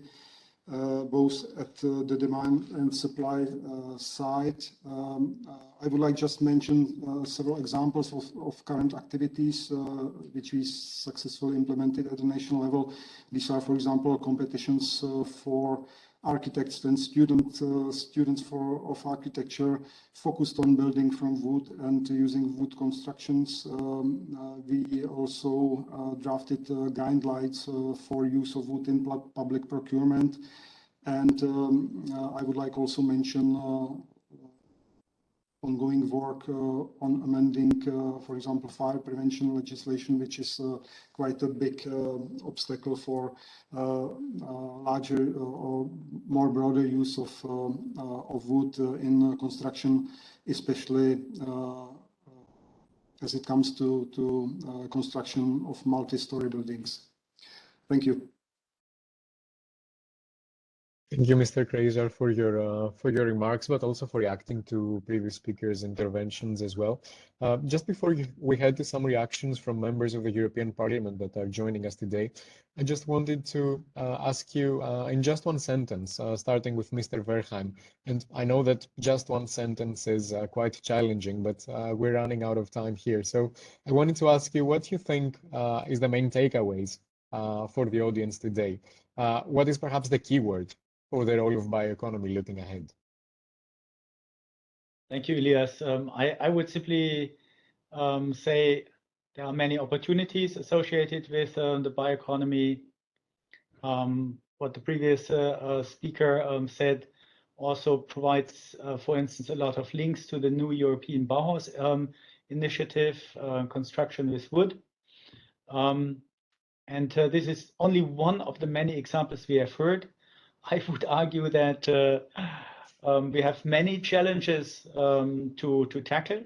S7: both at the demand and supply side. I would like just mention several examples of current activities which we successfully implemented at the national level. These are, for example, competitions for architects and students of architecture focused on building from wood and using wood constructions. We also drafted guidelines for use of wood in public procurement. And I would like also mention ongoing work on amending, for example, fire prevention legislation, which is quite a big obstacle for larger or more broader use of wood in construction, especially as it comes to construction of multi-story buildings. Thank you.
S1: Thank you, Mr. Kreiser, for your remarks, but also for reacting to previous speakers' interventions as well. Just before we head to some reactions from members of the European Parliament that are joining us today, I just wanted to ask you in just one sentence, starting with Mr. Verheim. And I know that just one sentence is quite challenging, but we're running out of time here. So I wanted to ask you what you think is the main takeaways for the audience today. What is perhaps the keyword for the role of bioeconomy looking ahead?
S4: Thank you, Elias. I would simply say there are many opportunities associated with the bioeconomy. What the previous speaker said also provides, for instance, a lot of links to the new European Bauhaus initiative, construction with wood. And this is only one of the many examples we have heard. I would argue that we have many challenges to tackle,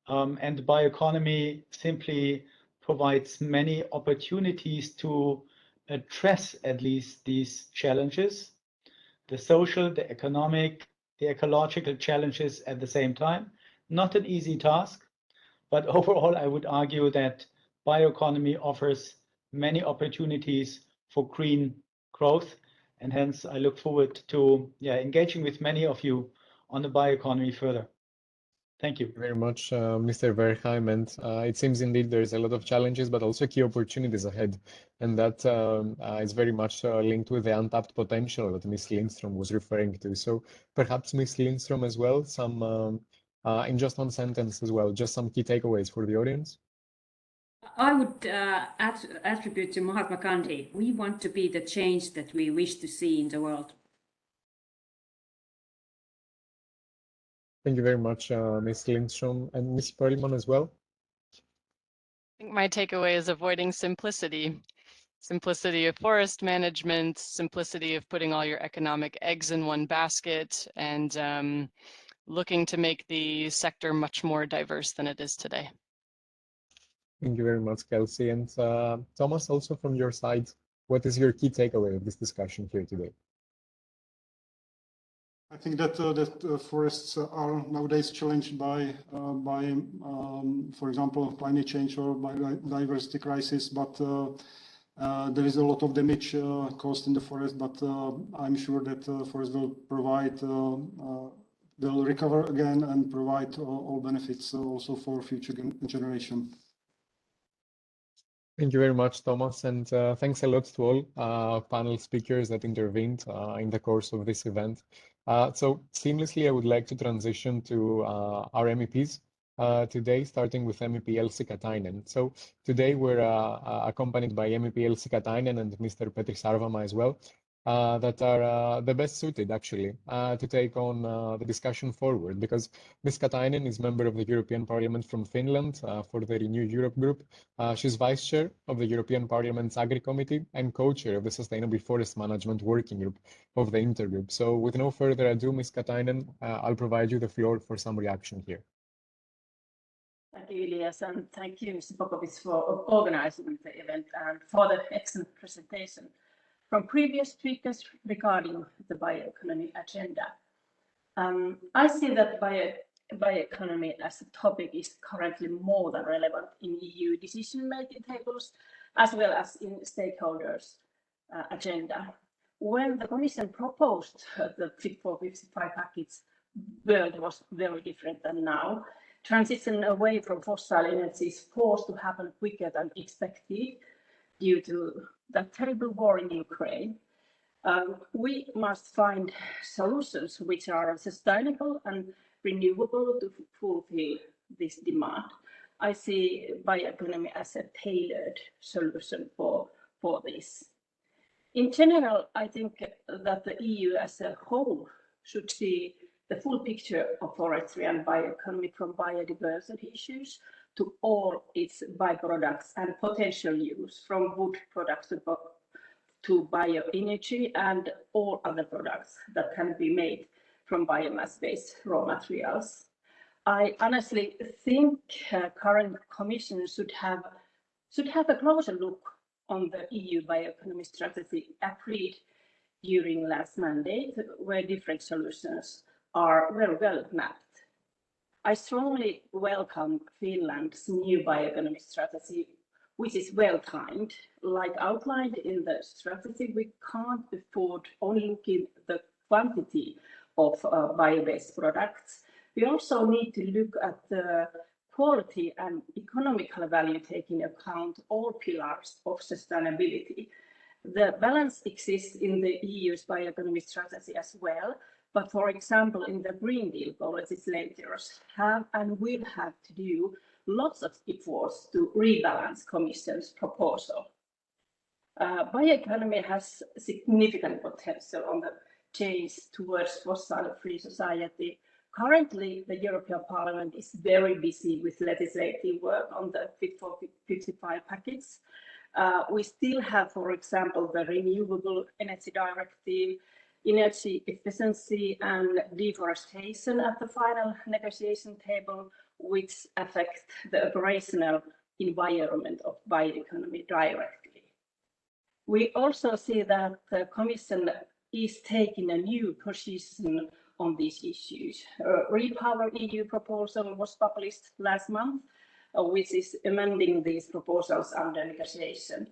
S4: and the bioeconomy simply provides many opportunities to address at least these challenges, the social, the economic, the ecological challenges at the same time. Not an easy task, but overall, I would argue that bioeconomy offers many opportunities for green growth. And hence, I look forward to engaging with many of you on the bioeconomy further. Thank you.
S1: Very much, Mr. Verheim. And it seems indeed there's a lot of challenges, but also key opportunities ahead. And that is very much linked with the untapped potential that Ms. Lindström was referring to. So perhaps Ms. Lindström as well, some in just one sentence as well, just some key takeaways for the audience.
S5: I would attribute to Mahatma Gandhi. We want to be the change that we wish to see in the world.
S1: Thank you very much, Ms. Lindström, and Ms. Perlman as well.
S6: I think my takeaway is avoiding simplicity. Simplicity of forest management, simplicity of putting all your economic eggs in one basket, and looking to make the sector much more diverse than it is today.
S1: Thank you very much, Kelsey. And Thomas, also from your side, what is your key takeaway of this discussion here today?
S7: I think that forests are nowadays challenged by for example, climate change or biodiversity crisis, but there is a lot of damage caused in the forest. But I'm sure that forest will provide, they'll recover again and provide all benefits also for future generation.
S1: Thank you very much, Thomas, and thanks a lot to all panel speakers that intervened in the course of this event. So seamlessly, I would like to transition to our MEPs today, starting with MEP Elsi Katainen. So today we're accompanied by MEP Elsi Katainen and Mr. Petri Sarvamaa as well, that are the best suited, actually, to take on the discussion forward, because Ms. Katainen is member of the European Parliament from Finland for the Renew Europe group. She's vice chair of the European Parliament's Agri Committee and co-chair of the Sustainable Forest Management Working Group of the Intergroup. So with no further ado, Ms. Katainen, I'll provide you the floor for some reaction here.
S8: Thank you, Elias, and thank you, Mr. Bogovic, for organizing the event and for the excellent presentation from previous speakers regarding the bioeconomy agenda. I see that bioeconomy as a topic is currently more than relevant in EU decision-making tables, as well as in stakeholders' agenda. When the Commission proposed the Fit for 55 package, the world was very different than now. Transition away from fossil energy is forced to happen quicker than expected due to the terrible war in Ukraine. We must find solutions which are sustainable and renewable to fulfill this demand. I see bioeconomy as a tailored solution for this. In general, I think that the EU as a whole should see the full picture of forestry and bioeconomy, from biodiversity issues to all its byproducts and potential use, from wood products to bioenergy and all other products that can be made from biomass-based raw materials. I honestly think current Commission should have a closer look on the EU bioeconomy strategy agreed during last mandate, where different solutions are very well mapped. I strongly welcome Finland's new bioeconomy strategy, which is well timed. Like outlined in the strategy, we can't afford only looking at the quantity of bio-based products. We also need to look at the quality and economical value, taking account all pillars of sustainability. The balance exists in the EU's bioeconomy strategy as well, but for example, in the Green Deal, co-legislators have and will have to do lots of efforts to rebalance Commission's proposal. Bioeconomy has significant potential on the change towards fossil-free society. Currently, the European Parliament is very busy with legislative work on the Fit for 55 package. We still have, for example, the Renewable Energy Directive, energy efficiency and deforestation at the final negotiation table, which affect the operational environment of bioeconomy directly. We also see that the Commission is taking a new position on these issues. Repower EU proposal was published last month, which is amending these proposals under negotiation.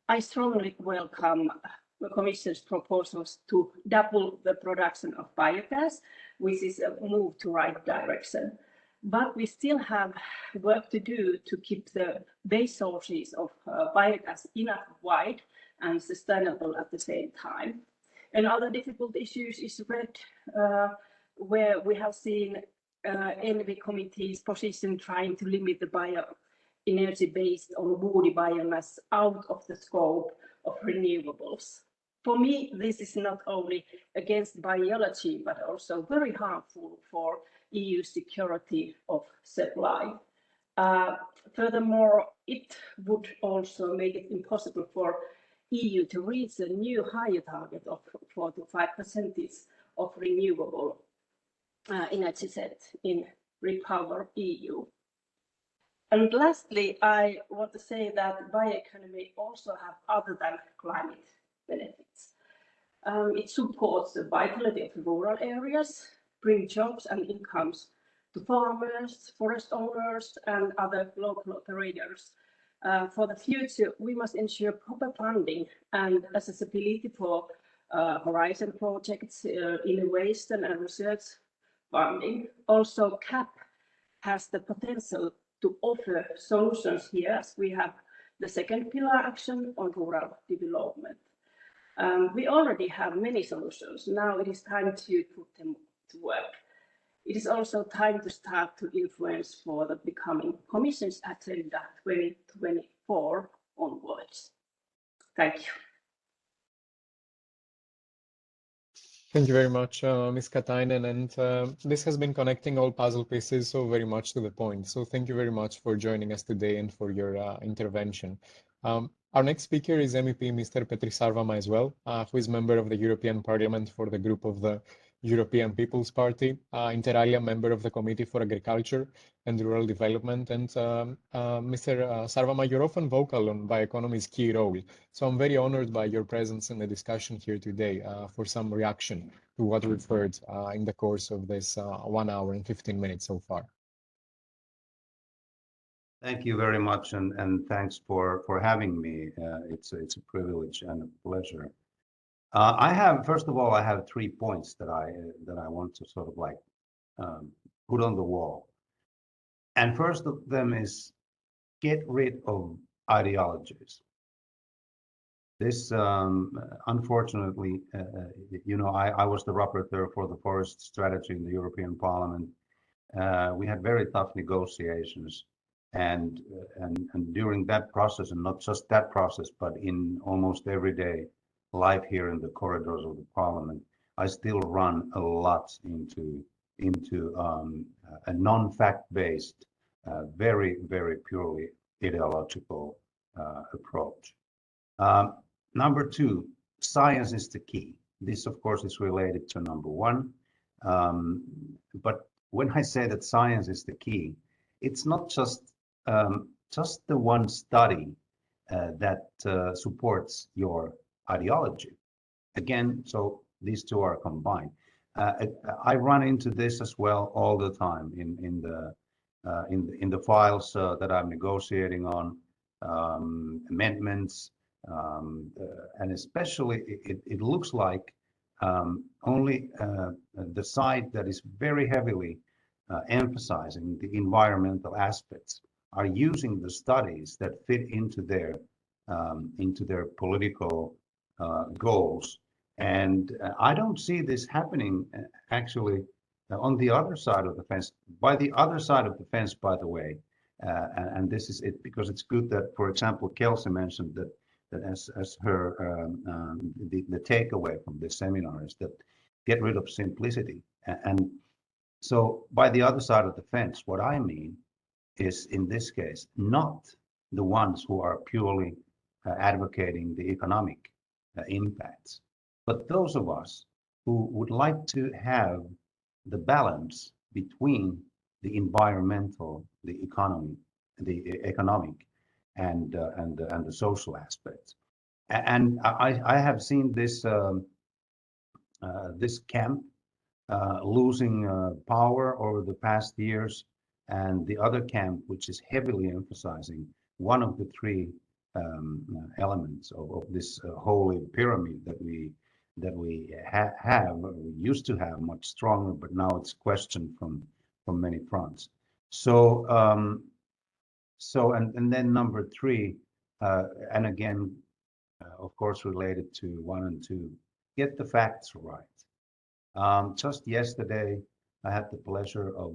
S8: I strongly welcome the Commission's proposals to double the production of biogas, which is a move to right direction. But we still have work to do to keep the base sources of biogas enough wide and sustainable at the same time. Another difficult issue is RED, where we have seen ENVI committee's position trying to limit the bioenergy based on woody biomass out of the scope of renewables. For me, this is not only against biology, but also very harmful for EU security of supply. Furthermore, it would also make it impossible for EU to reach a new higher target of 4 to 5% of renewable energy set in Repower EU. And lastly, I want to say that bioeconomy also have other than climate benefits. It supports the vitality of rural areas, bring jobs and incomes to farmers, forest owners, and other local operators. For the future, we must ensure proper funding and accessibility for horizon projects, innovation and research funding. Also, CAP has the potential to offer solutions here, as we have the second pillar action on rural development. We already have many solutions. Now it is time to put them to work. It is also time to start to influence for the becoming Commission's Agenda 2024 onwards. Thank you.
S1: Thank you very much, Ms. Katainen, and this has been connecting all puzzle pieces so very much to the point. So thank you very much for joining us today and for your intervention. Our next speaker is MEP Mr. Petri Sarvamaa as well, who is member of the European Parliament for the group of the European People's Party, inter alia member of the Committee for Agriculture and Rural Development. And Mr. Sarvamaa, you're often vocal on bioeconomy's key role. So I'm very honored by your presence in the discussion here today for some reaction to what we've heard in the course of this 1 hour and 15 minutes so far.
S9: Thank you very much, and thanks for having me. It's a privilege and a pleasure. First of all, I have 3 points that I want to sort of like put on the wall. And first of them is get rid of ideologies. This, unfortunately, you know, I was the rapporteur for the forest strategy in the European Parliament. We had very tough negotiations. And during that process, and not just that process, but in almost everyday life here in the corridors of the Parliament, I still run a lot into a non-fact-based, very purely ideological approach. Number 2, science is the key. This, of course, is related to number 1. But when I say that science is the key, it's not just the one study that supports your ideology. Again, so these two are combined. I run into this as well all the time in the files that I'm negotiating on, amendments, and especially it looks like only the side that is very heavily emphasizing the environmental aspects are using the studies that fit into their political goals. And I don't see this happening actually on the other side of the fence. By the other side of the fence, by the way, and this is it because it's good that, for example, Kelsey mentioned that as her the takeaway from this seminar is that get rid of simplicity. And so by the other side of the fence, what I mean is, in this case, not the ones who are purely advocating the economic impacts, but those of us who would like to have the balance between the environmental, the economic, and the social aspects. And I have seen this this camp losing power over the past years, and the other camp, which is heavily emphasizing one of the 3 elements of this holy pyramid that we used to have much stronger, but now it's questioned from many fronts. So and then number 3, and again, of course, related to 1 and 2, get the facts right. Just yesterday, I had the pleasure of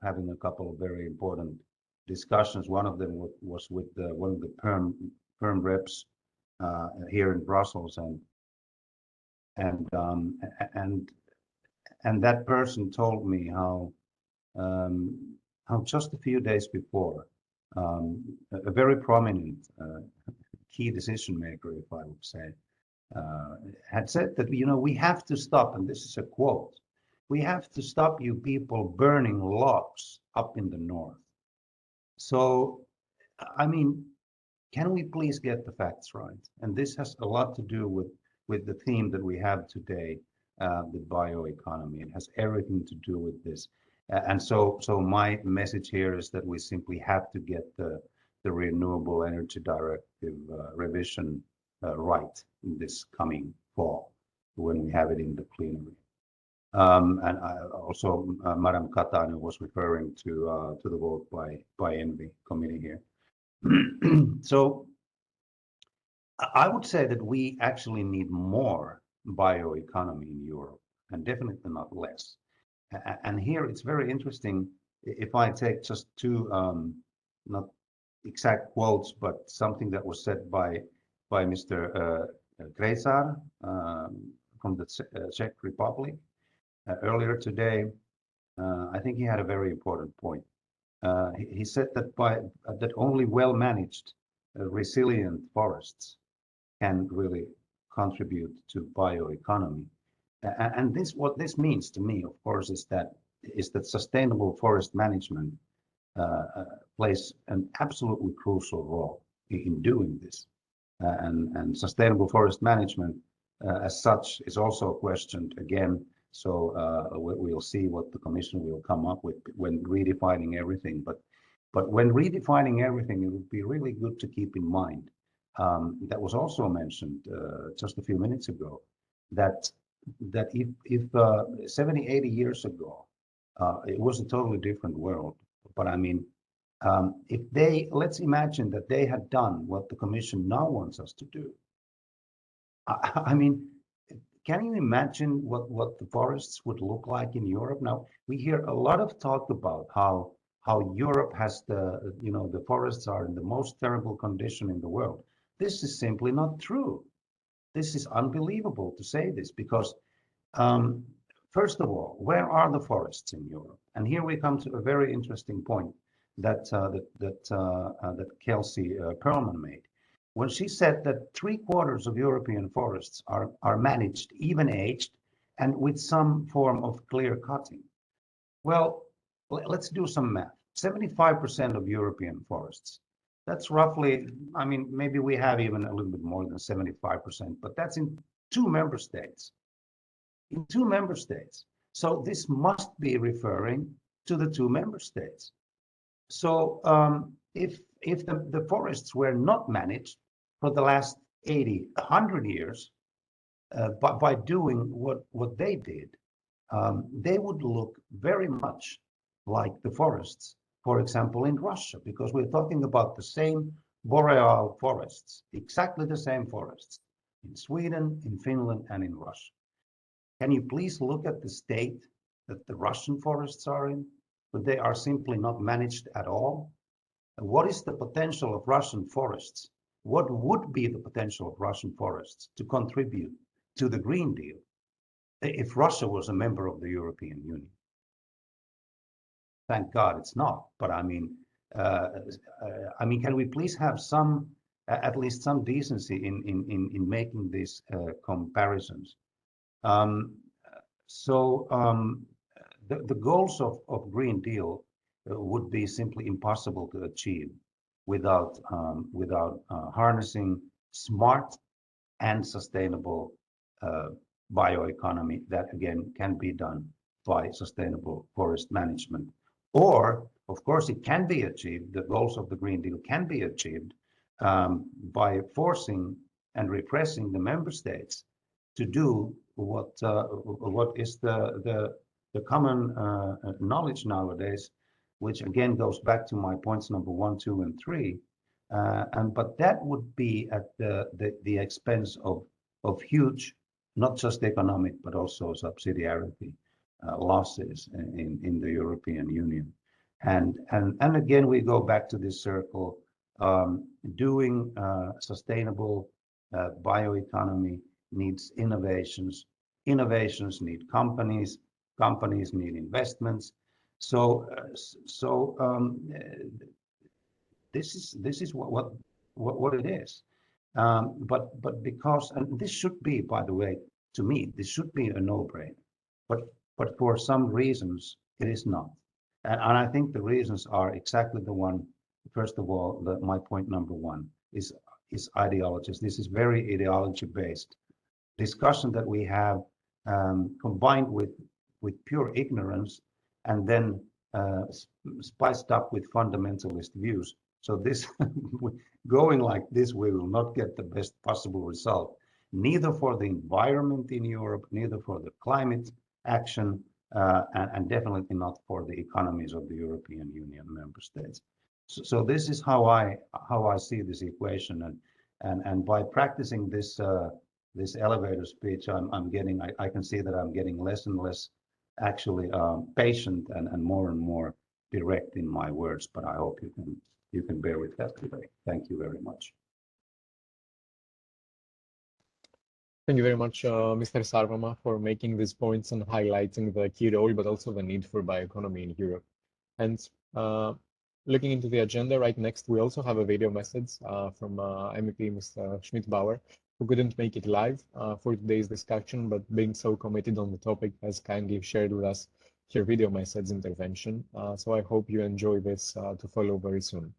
S9: having a couple of very important discussions. One of them was with one of the perm reps here in Brussels, and that person told me how just a few days before, a very prominent key decision maker, if I would say, had said that, you know, we have to stop, and this is a quote, we have to stop you people burning logs up in the north. So, I mean, can we please get the facts right? And this has a lot to do with with the theme that we have today, the bioeconomy. It has everything to do with this. And so my message here is that we simply have to get the Renewable Energy Directive revision right in this coming fall when we have it in the plenary. And also, Madam Katainen was referring to the vote by ENVI committee here. So I would say that we actually need more bioeconomy in Europe, and definitely not less. And here it's very interesting. If I take just two, not exact quotes, but something that was said by Mr. Krejcar from the Czech Republic earlier today. I think he had a very important point. He said that that only well-managed, resilient forests can really contribute to bioeconomy. And what this means to me, of course, is that sustainable forest management plays an absolutely crucial role in doing this. And sustainable forest management, as such, is also questioned again. So we'll see what the Commission will come up with when redefining everything. But when redefining everything, it would be really good to keep in mind that was also mentioned just a few minutes ago, that if 70, 80 years ago, it was a totally different world. But I mean, let's imagine that they had done what the Commission now wants us to do. I mean, can you imagine what the forests would look like in Europe? Now, we hear a lot of talk about how Europe has the forests are in the most terrible condition in the world. This is simply not true. This is unbelievable to say this because, first of all, where are the forests in Europe? And here we come to a very interesting point that Kelsey Perlman made, when she said that 3/4 of European forests are managed, even aged, and with some form of clear cutting. Well, let's do some math. 75% of European forests. That's roughly, I mean, maybe we have even a little bit more than 75%, but that's in 2 member states. In 2 member states. So this must be referring to the 2 member states. So if the forests were not managed for the last 80, 100 years, by doing what they did, they would look very much like the forests, for example, in Russia, because we're talking about the same boreal forests, exactly the same forests in Sweden, in Finland, and in Russia. Can you please look at the state that the Russian forests are in? But they are simply not managed at all. And what is the potential of Russian forests? What would be the potential of Russian forests to contribute to the Green Deal if Russia was a member of the European Union? Thank God it's not. But I mean, can we please have some, at least some decency in making these comparisons? The goals of Green Deal would be simply impossible to achieve without harnessing smart and sustainable bioeconomy that again can be done by sustainable forest management. Or, of course, it can be achieved, the goals of the Green Deal can be achieved by forcing and repressing the member states to do what is the common knowledge nowadays, which again goes back to my points number 1, 2, and 3. But that would be at the expense of huge, not just economic, but also subsidiarity losses in the European Union. And again, we go back to this circle, doing sustainable bioeconomy needs innovations. Innovations need companies. Companies need investments. So this is what it is. But because, and this should be, by the way, to me, this should be a no-brainer. But for some reasons, it is not. And I think the reasons are exactly the one. First of all, my point number 1 is ideologies. This is very ideology-based discussion that we have combined with pure ignorance and then spiced up with fundamentalist views. So this going like this, we will not get the best possible result, neither for the environment in Europe, neither for the climate action, and definitely not for the economies of the European Union member states. So this is how I see this equation, and by practicing this this elevator speech, I can see that I'm getting less and less actually patient and more direct in my words. But I hope you can bear with that today. Thank you very much.
S1: Thank you very much, Mr. Sarvamaa, for making these points and highlighting the key role, but also the need for bioeconomy in Europe. And looking into the agenda right next, we also have a video message from MEP Mr. Schmidt-Bauer, who couldn't make it live for today's discussion, but being so committed on the topic has kindly shared with us her video message intervention. So I hope you enjoy this to follow very soon.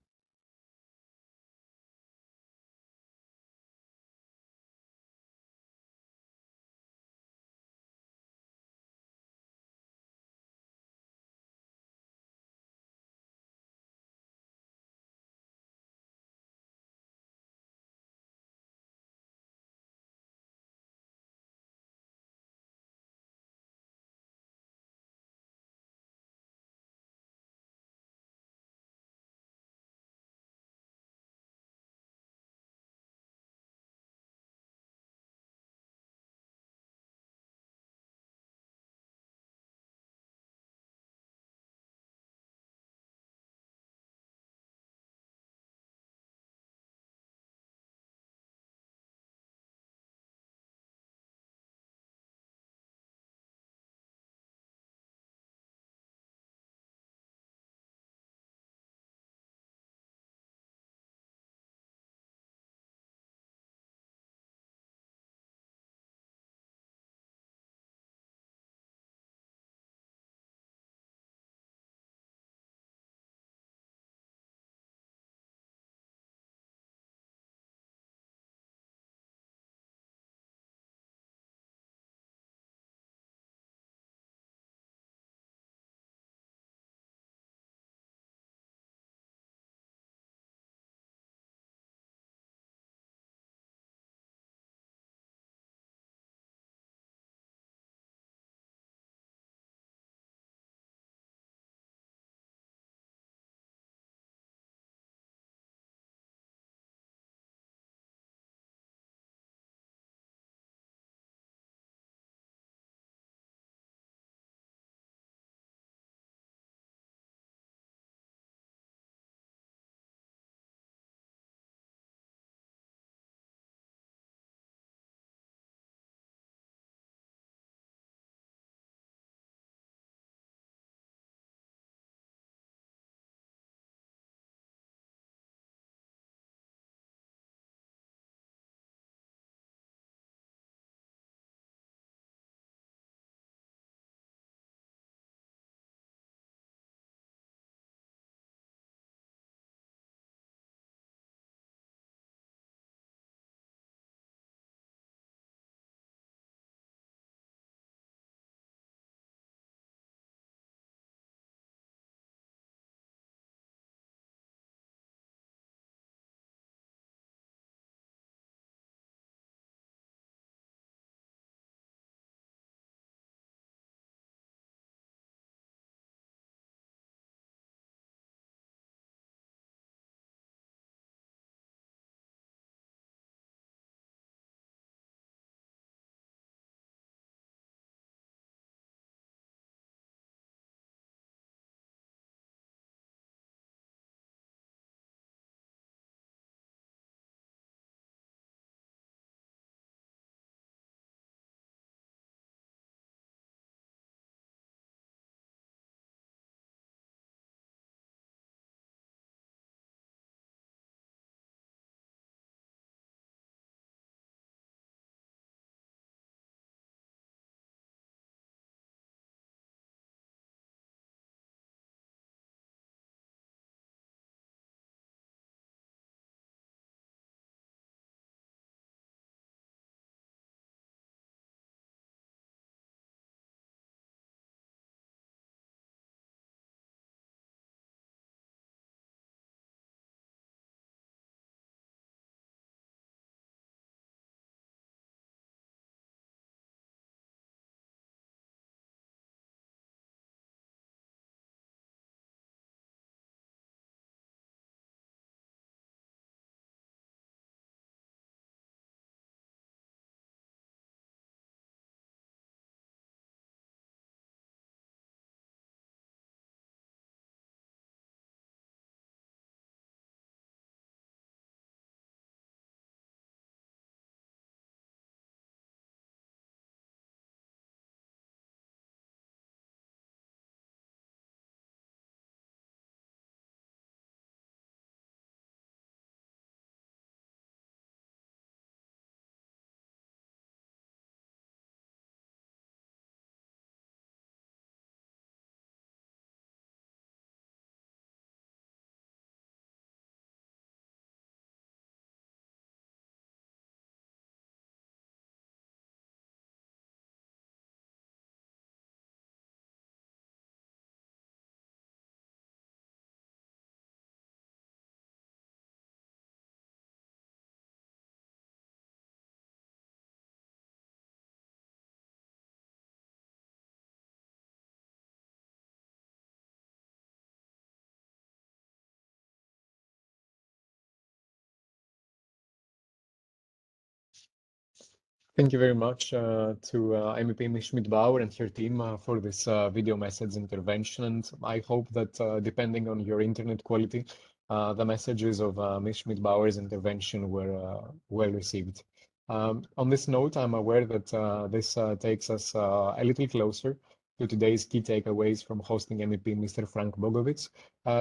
S1: Thank you very much to MEP Ms. Schmidt-Bauer and her team for this video message intervention. And I hope that depending on your internet quality, the messages of Ms. Schmidt-Bauer's intervention were well received. On this note, I'm aware that this takes us a little closer to today's key takeaways from hosting MEP Mr. Frank Bogovic.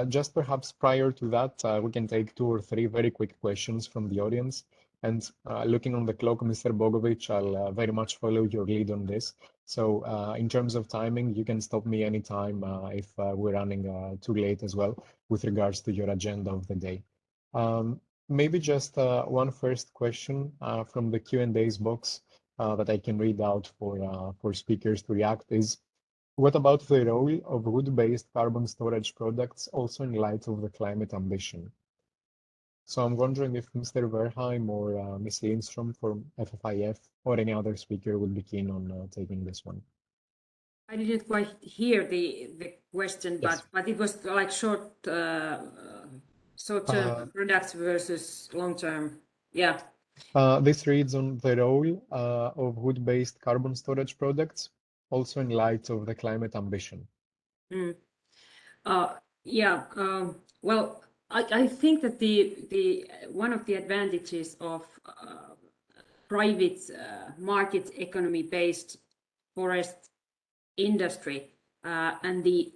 S1: Just perhaps prior to that, we can take 2 or 3 very quick questions from the audience. And looking on the clock, Mr. Bogovic, I'll very much follow your lead on this. So in terms of timing, you can stop me anytime if we're running too late as well with regards to your agenda of the day. Maybe just one first question from the Q&A's box that I can read out for speakers to react is, what about the role of wood-based carbon storage products also in light of the climate ambition? So I'm wondering if Mr. Verheim or Ms. Lindstrom from FFIF or any other speaker would be keen on taking this one.
S5: I didn't quite hear the question,
S1: Yes.
S5: but it was like short-term products versus long-term. Yeah.
S1: This reads on the role of wood-based carbon storage products, also in light of the climate ambition.
S5: Yeah. Well, I think that the one of the advantages of private market economy based forest industry and the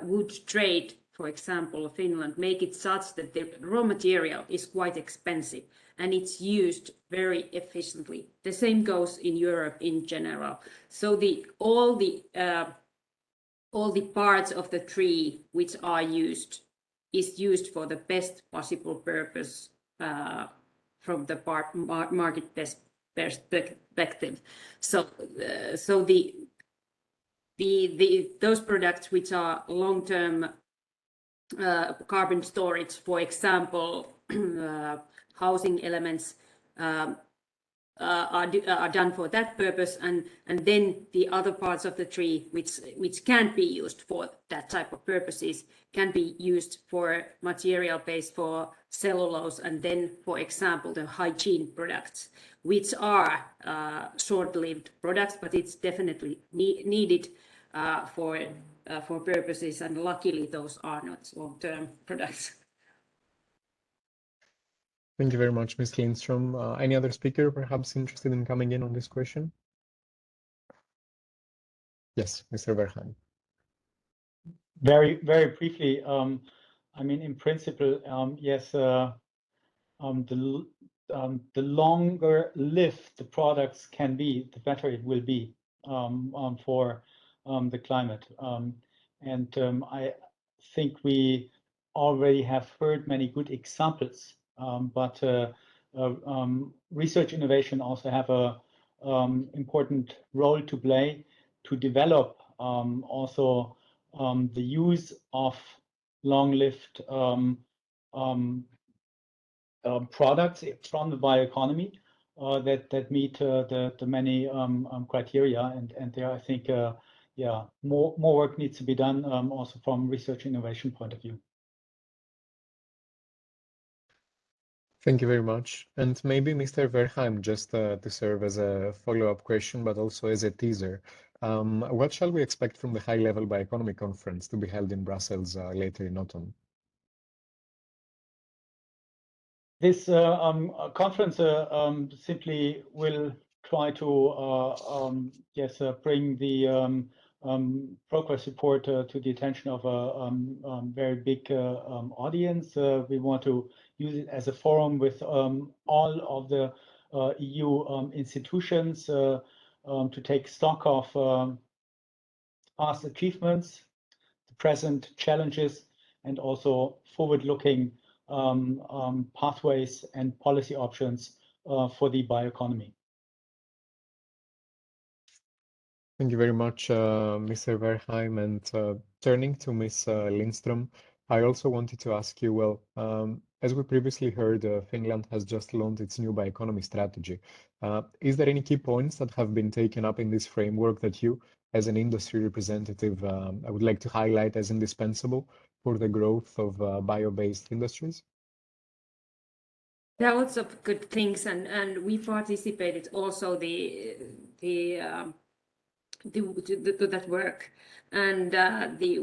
S5: wood trade, for example, Finland, make it such that the raw material is quite expensive and it's used very efficiently. The same goes in Europe in general. So all the parts of the tree which are used is used for the best possible purpose from the market perspective. So those products which are long-term carbon storage, for example, housing elements, are done for that purpose, and then the other parts of the tree which can't be used for that type of purposes can be used for material base for cellulose, and then, for example, the hygiene products, which are short-lived products, but it's definitely needed for purposes, and luckily those are not long-term products.
S1: Thank you very much, Ms. Lindstrom. Any other speaker perhaps interested in coming in on this question? Yes, Mr. Verheim.
S4: Very, very briefly, I mean, in principle, yes, the longer lived the products can be, the better it will be for the climate. And I think we already have heard many good examples, but research innovation also have a important role to play to develop also the use of long-lived products from the bioeconomy that meet the many criteria, and there I think yeah, more work needs to be done also from research innovation point of view.
S1: Thank you very much. And maybe Mr. Verheim, just to serve as a follow-up question, but also as a teaser, what shall we expect from the high-level bioeconomy conference to be held in Brussels later in autumn?
S4: This conference simply will try to yes, bring the progress report to the attention of a very big audience. We want to use it as a forum with all of the EU institutions to take stock of past achievements, the present challenges, and also forward-looking pathways and policy options for the bioeconomy.
S1: Thank you very much, Mr. Verheim. And turning to Ms. Lindstrom, I also wanted to ask you, well, as we previously heard, Finland has just launched its new bioeconomy strategy. Is there any key points that have been taken up in this framework that you, as an industry representative, I would like to highlight as indispensable for the growth of bio-based industries?
S5: There are lots of good things, and we participated also to that work. And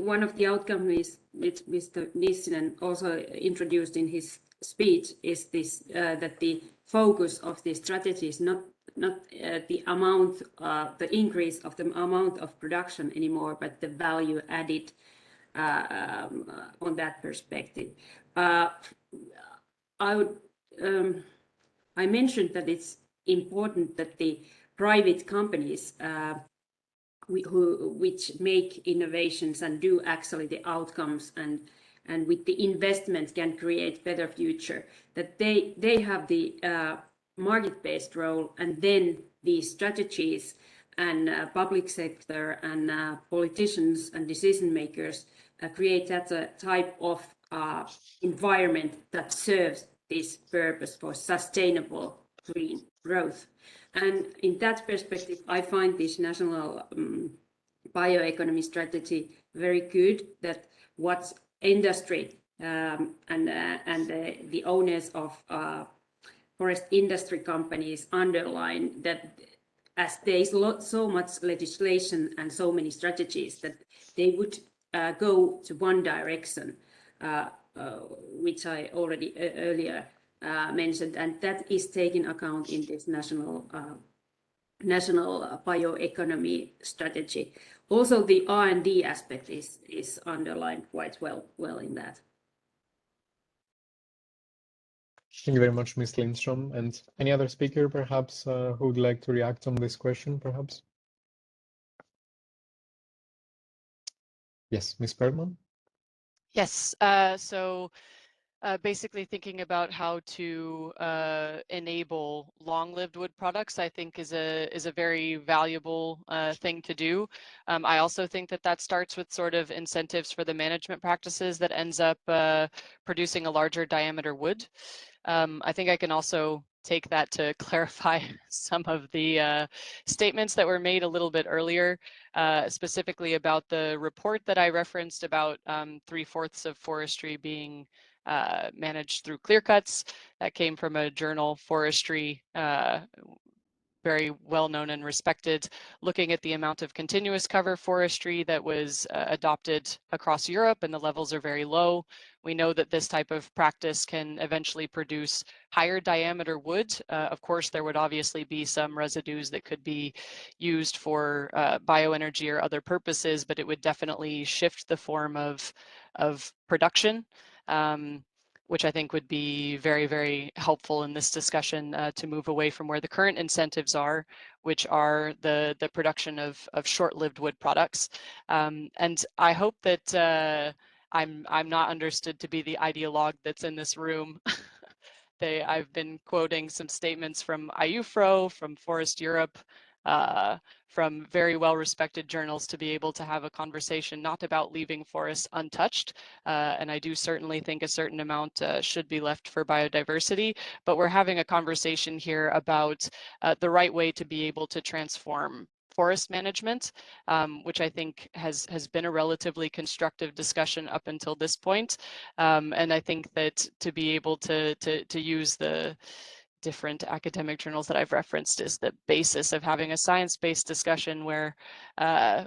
S5: one of the outcomes which Mr. Nissinen also introduced in his speech is this that the focus of the strategy is not the amount, the increase of the amount of production anymore, but the value added on that perspective. I mentioned that it's important that the private companies which make innovations and do actually the outcomes and with the investment can create better future, that they have the market-based role, and then the strategies and public sector and politicians and decision makers create that type of environment that serves this purpose for sustainable green growth. And in that perspective, I find this national bioeconomy strategy very good, that what industry and the owners of forest industry companies underline, that as there is so much legislation and so many strategies, that they would go to one direction, which I already earlier mentioned, and that is taken account in this national bioeconomy strategy. Also, the R&D aspect is underlined quite well in that.
S1: Thank you very much, Ms. Lindström. And any other speaker, perhaps, who would like to react on this question, perhaps? Yes, Ms. Bergman?
S6: Yes, so basically thinking about how to enable long-lived wood products, I think is a very valuable thing to do. I also think that starts with sort of incentives for the management practices that ends up producing a larger diameter wood. I think I can also take that to clarify some of the statements that were made a little bit earlier, specifically about the report that I referenced about 3/4 of forestry being managed through clear cuts. That came from a journal, Forestry, very well known and respected, looking at the amount of continuous cover forestry that was adopted across Europe, and the levels are very low. We know that this type of practice can eventually produce higher diameter wood. Of course, there would obviously be some residues that could be used for bioenergy or other purposes, but it would definitely shift the form of production. Which I think would be very, very helpful in this discussion to move away from where the current incentives are, which are the production of short-lived wood products. And I hope that I'm not understood to be the ideologue that's in this room. I've been quoting some statements from IUFRO, from Forest Europe, from very well-respected journals to be able to have a conversation not about leaving forests untouched, and I do certainly think a certain amount should be left for biodiversity, but we're having a conversation here about the right way to be able to transform forest management, which I think has been a relatively constructive discussion up until this point, and I think that to be able to use the different academic journals that I've referenced is the basis of having a science-based discussion where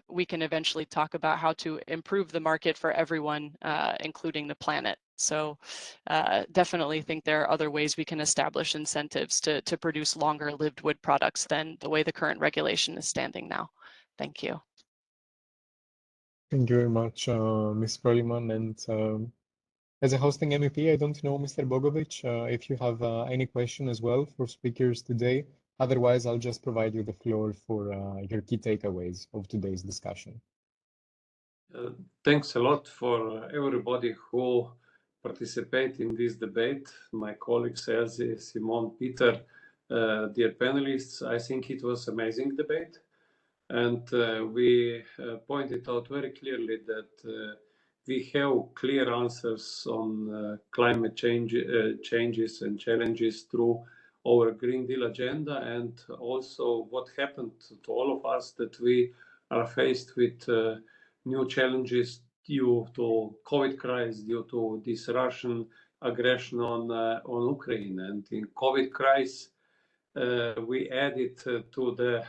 S6: we can eventually talk about how to improve the market for everyone, including the planet. So definitely think there are other ways we can establish incentives to produce longer lived wood products than the way the current regulation is standing now. Thank you.
S1: Thank you very much, Ms. Perlman. And as a hosting MEP, I don't know, Mr. Bogovic, if you have any question as well for speakers today. Otherwise, I'll just provide you the floor for your key takeaways of today's discussion.
S2: Thanks a lot for everybody who participate in this debate. My colleagues, Elsie, Simon, Peter, dear panelists, I think it was amazing debate. And we pointed out very clearly that we have clear answers on climate changes and challenges through our Green Deal agenda, and also what happened to all of us, that we are faced with new challenges due to COVID crisis, due to this Russian aggression on Ukraine. And in COVID crisis, we added to the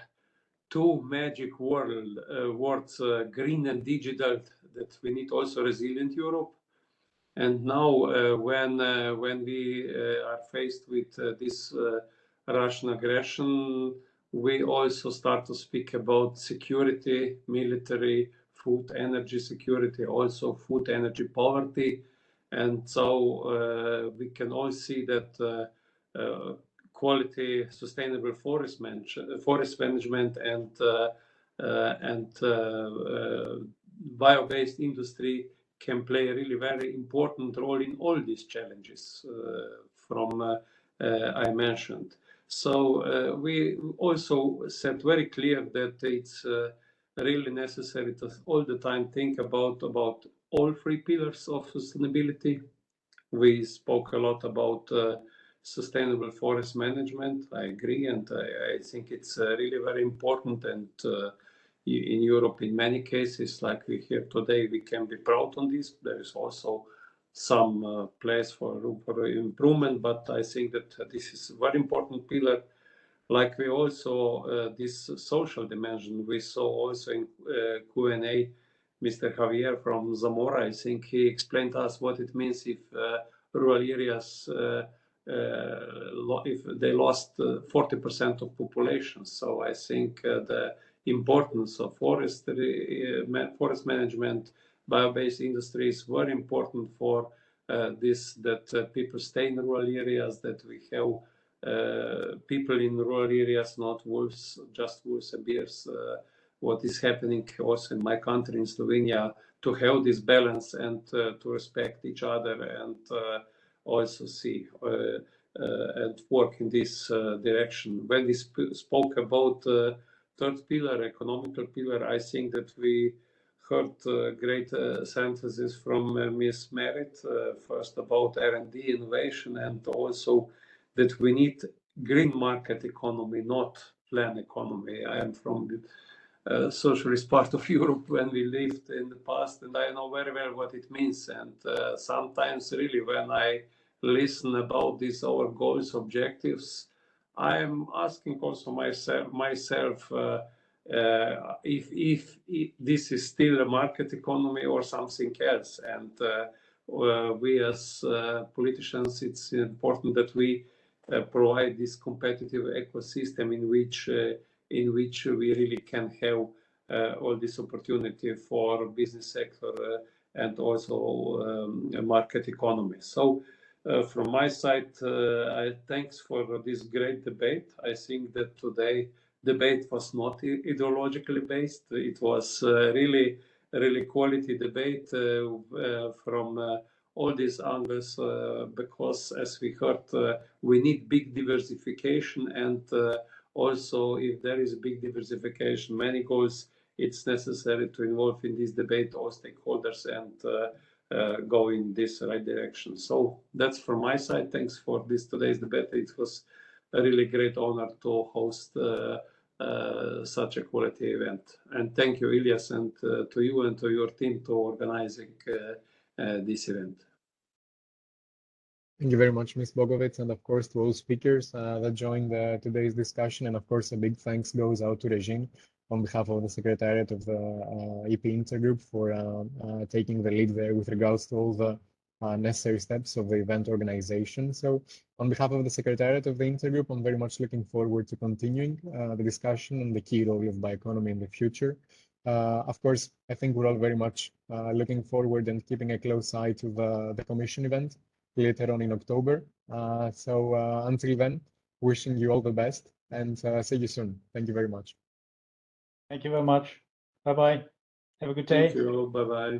S2: two magic words, green and digital, that we need also resilient Europe. And now, when we are faced with this Russian aggression, we also start to speak about security, military, food, energy security, also food, energy poverty. And so we can all see that quality, sustainable forest management and bio-based industry can play a really very important role in all these challenges I mentioned. So we also said very clear that it's really necessary to all the time think about all three pillars of sustainability. We spoke a lot about sustainable forest management. I agree, and I think it's really very important. And in Europe, in many cases, like we hear today, we can be proud on this. There is also some place for room for improvement, but I think that this is a very important pillar. Like we also this social dimension we saw also in Q&A. Mr. Javier from Zamora, I think he explained to us what it means if rural areas if they lost 40% of population. So I think the importance of forest management, bio-based industry is very important for this, that people stay in rural areas, that we have people in rural areas, not wolves, just wolves and bears. What is happening also in my country, in Slovenia, to have this balance and to respect each other and also see and work in this direction. When we spoke about third pillar, economical pillar, I think that we heard great sentences from Ms. Merritt, first about R&D innovation, and also that we need green market economy, not plan economy. I am from the socialist part of Europe when we lived in the past, and I know very well what it means. And sometimes really when I listen about these our goals, objectives, I am asking also myself if this is still a market economy or something else. And we as politicians, it's important that we provide this competitive ecosystem in which we really can have all this opportunity for business sector and also market economy. So from my side, I thanks for this great debate. I think that today debate was not ideologically based. It was really quality debate from all these angles, because as we heard, we need big diversification, and also if there is big diversification, many goals, it's necessary to involve in this debate all stakeholders and go in this right direction. So that's from my side. Thanks for this today's debate. It was a really great honor to host such a quality event. And thank you, Ilias, and to you and to your team to organizing this event.
S1: Thank you very much, Ms. Bogovic, and of course to all speakers that joined today's discussion. And of course, a big thanks goes out to Regine on behalf of the Secretariat of the EP Intergroup for taking the lead there with regards to all the necessary steps of the event organization. So on behalf of the Secretariat of the Intergroup, I'm very much looking forward to continuing the discussion on the key role of bioeconomy in the future. Of course, I think we're all very much looking forward and keeping a close eye to the Commission event later on in October. So until then, wishing you all the best and see you soon. Thank you very much.
S4: Thank you very much. Bye-bye. Have a good day.
S2: Thank you. Bye-bye.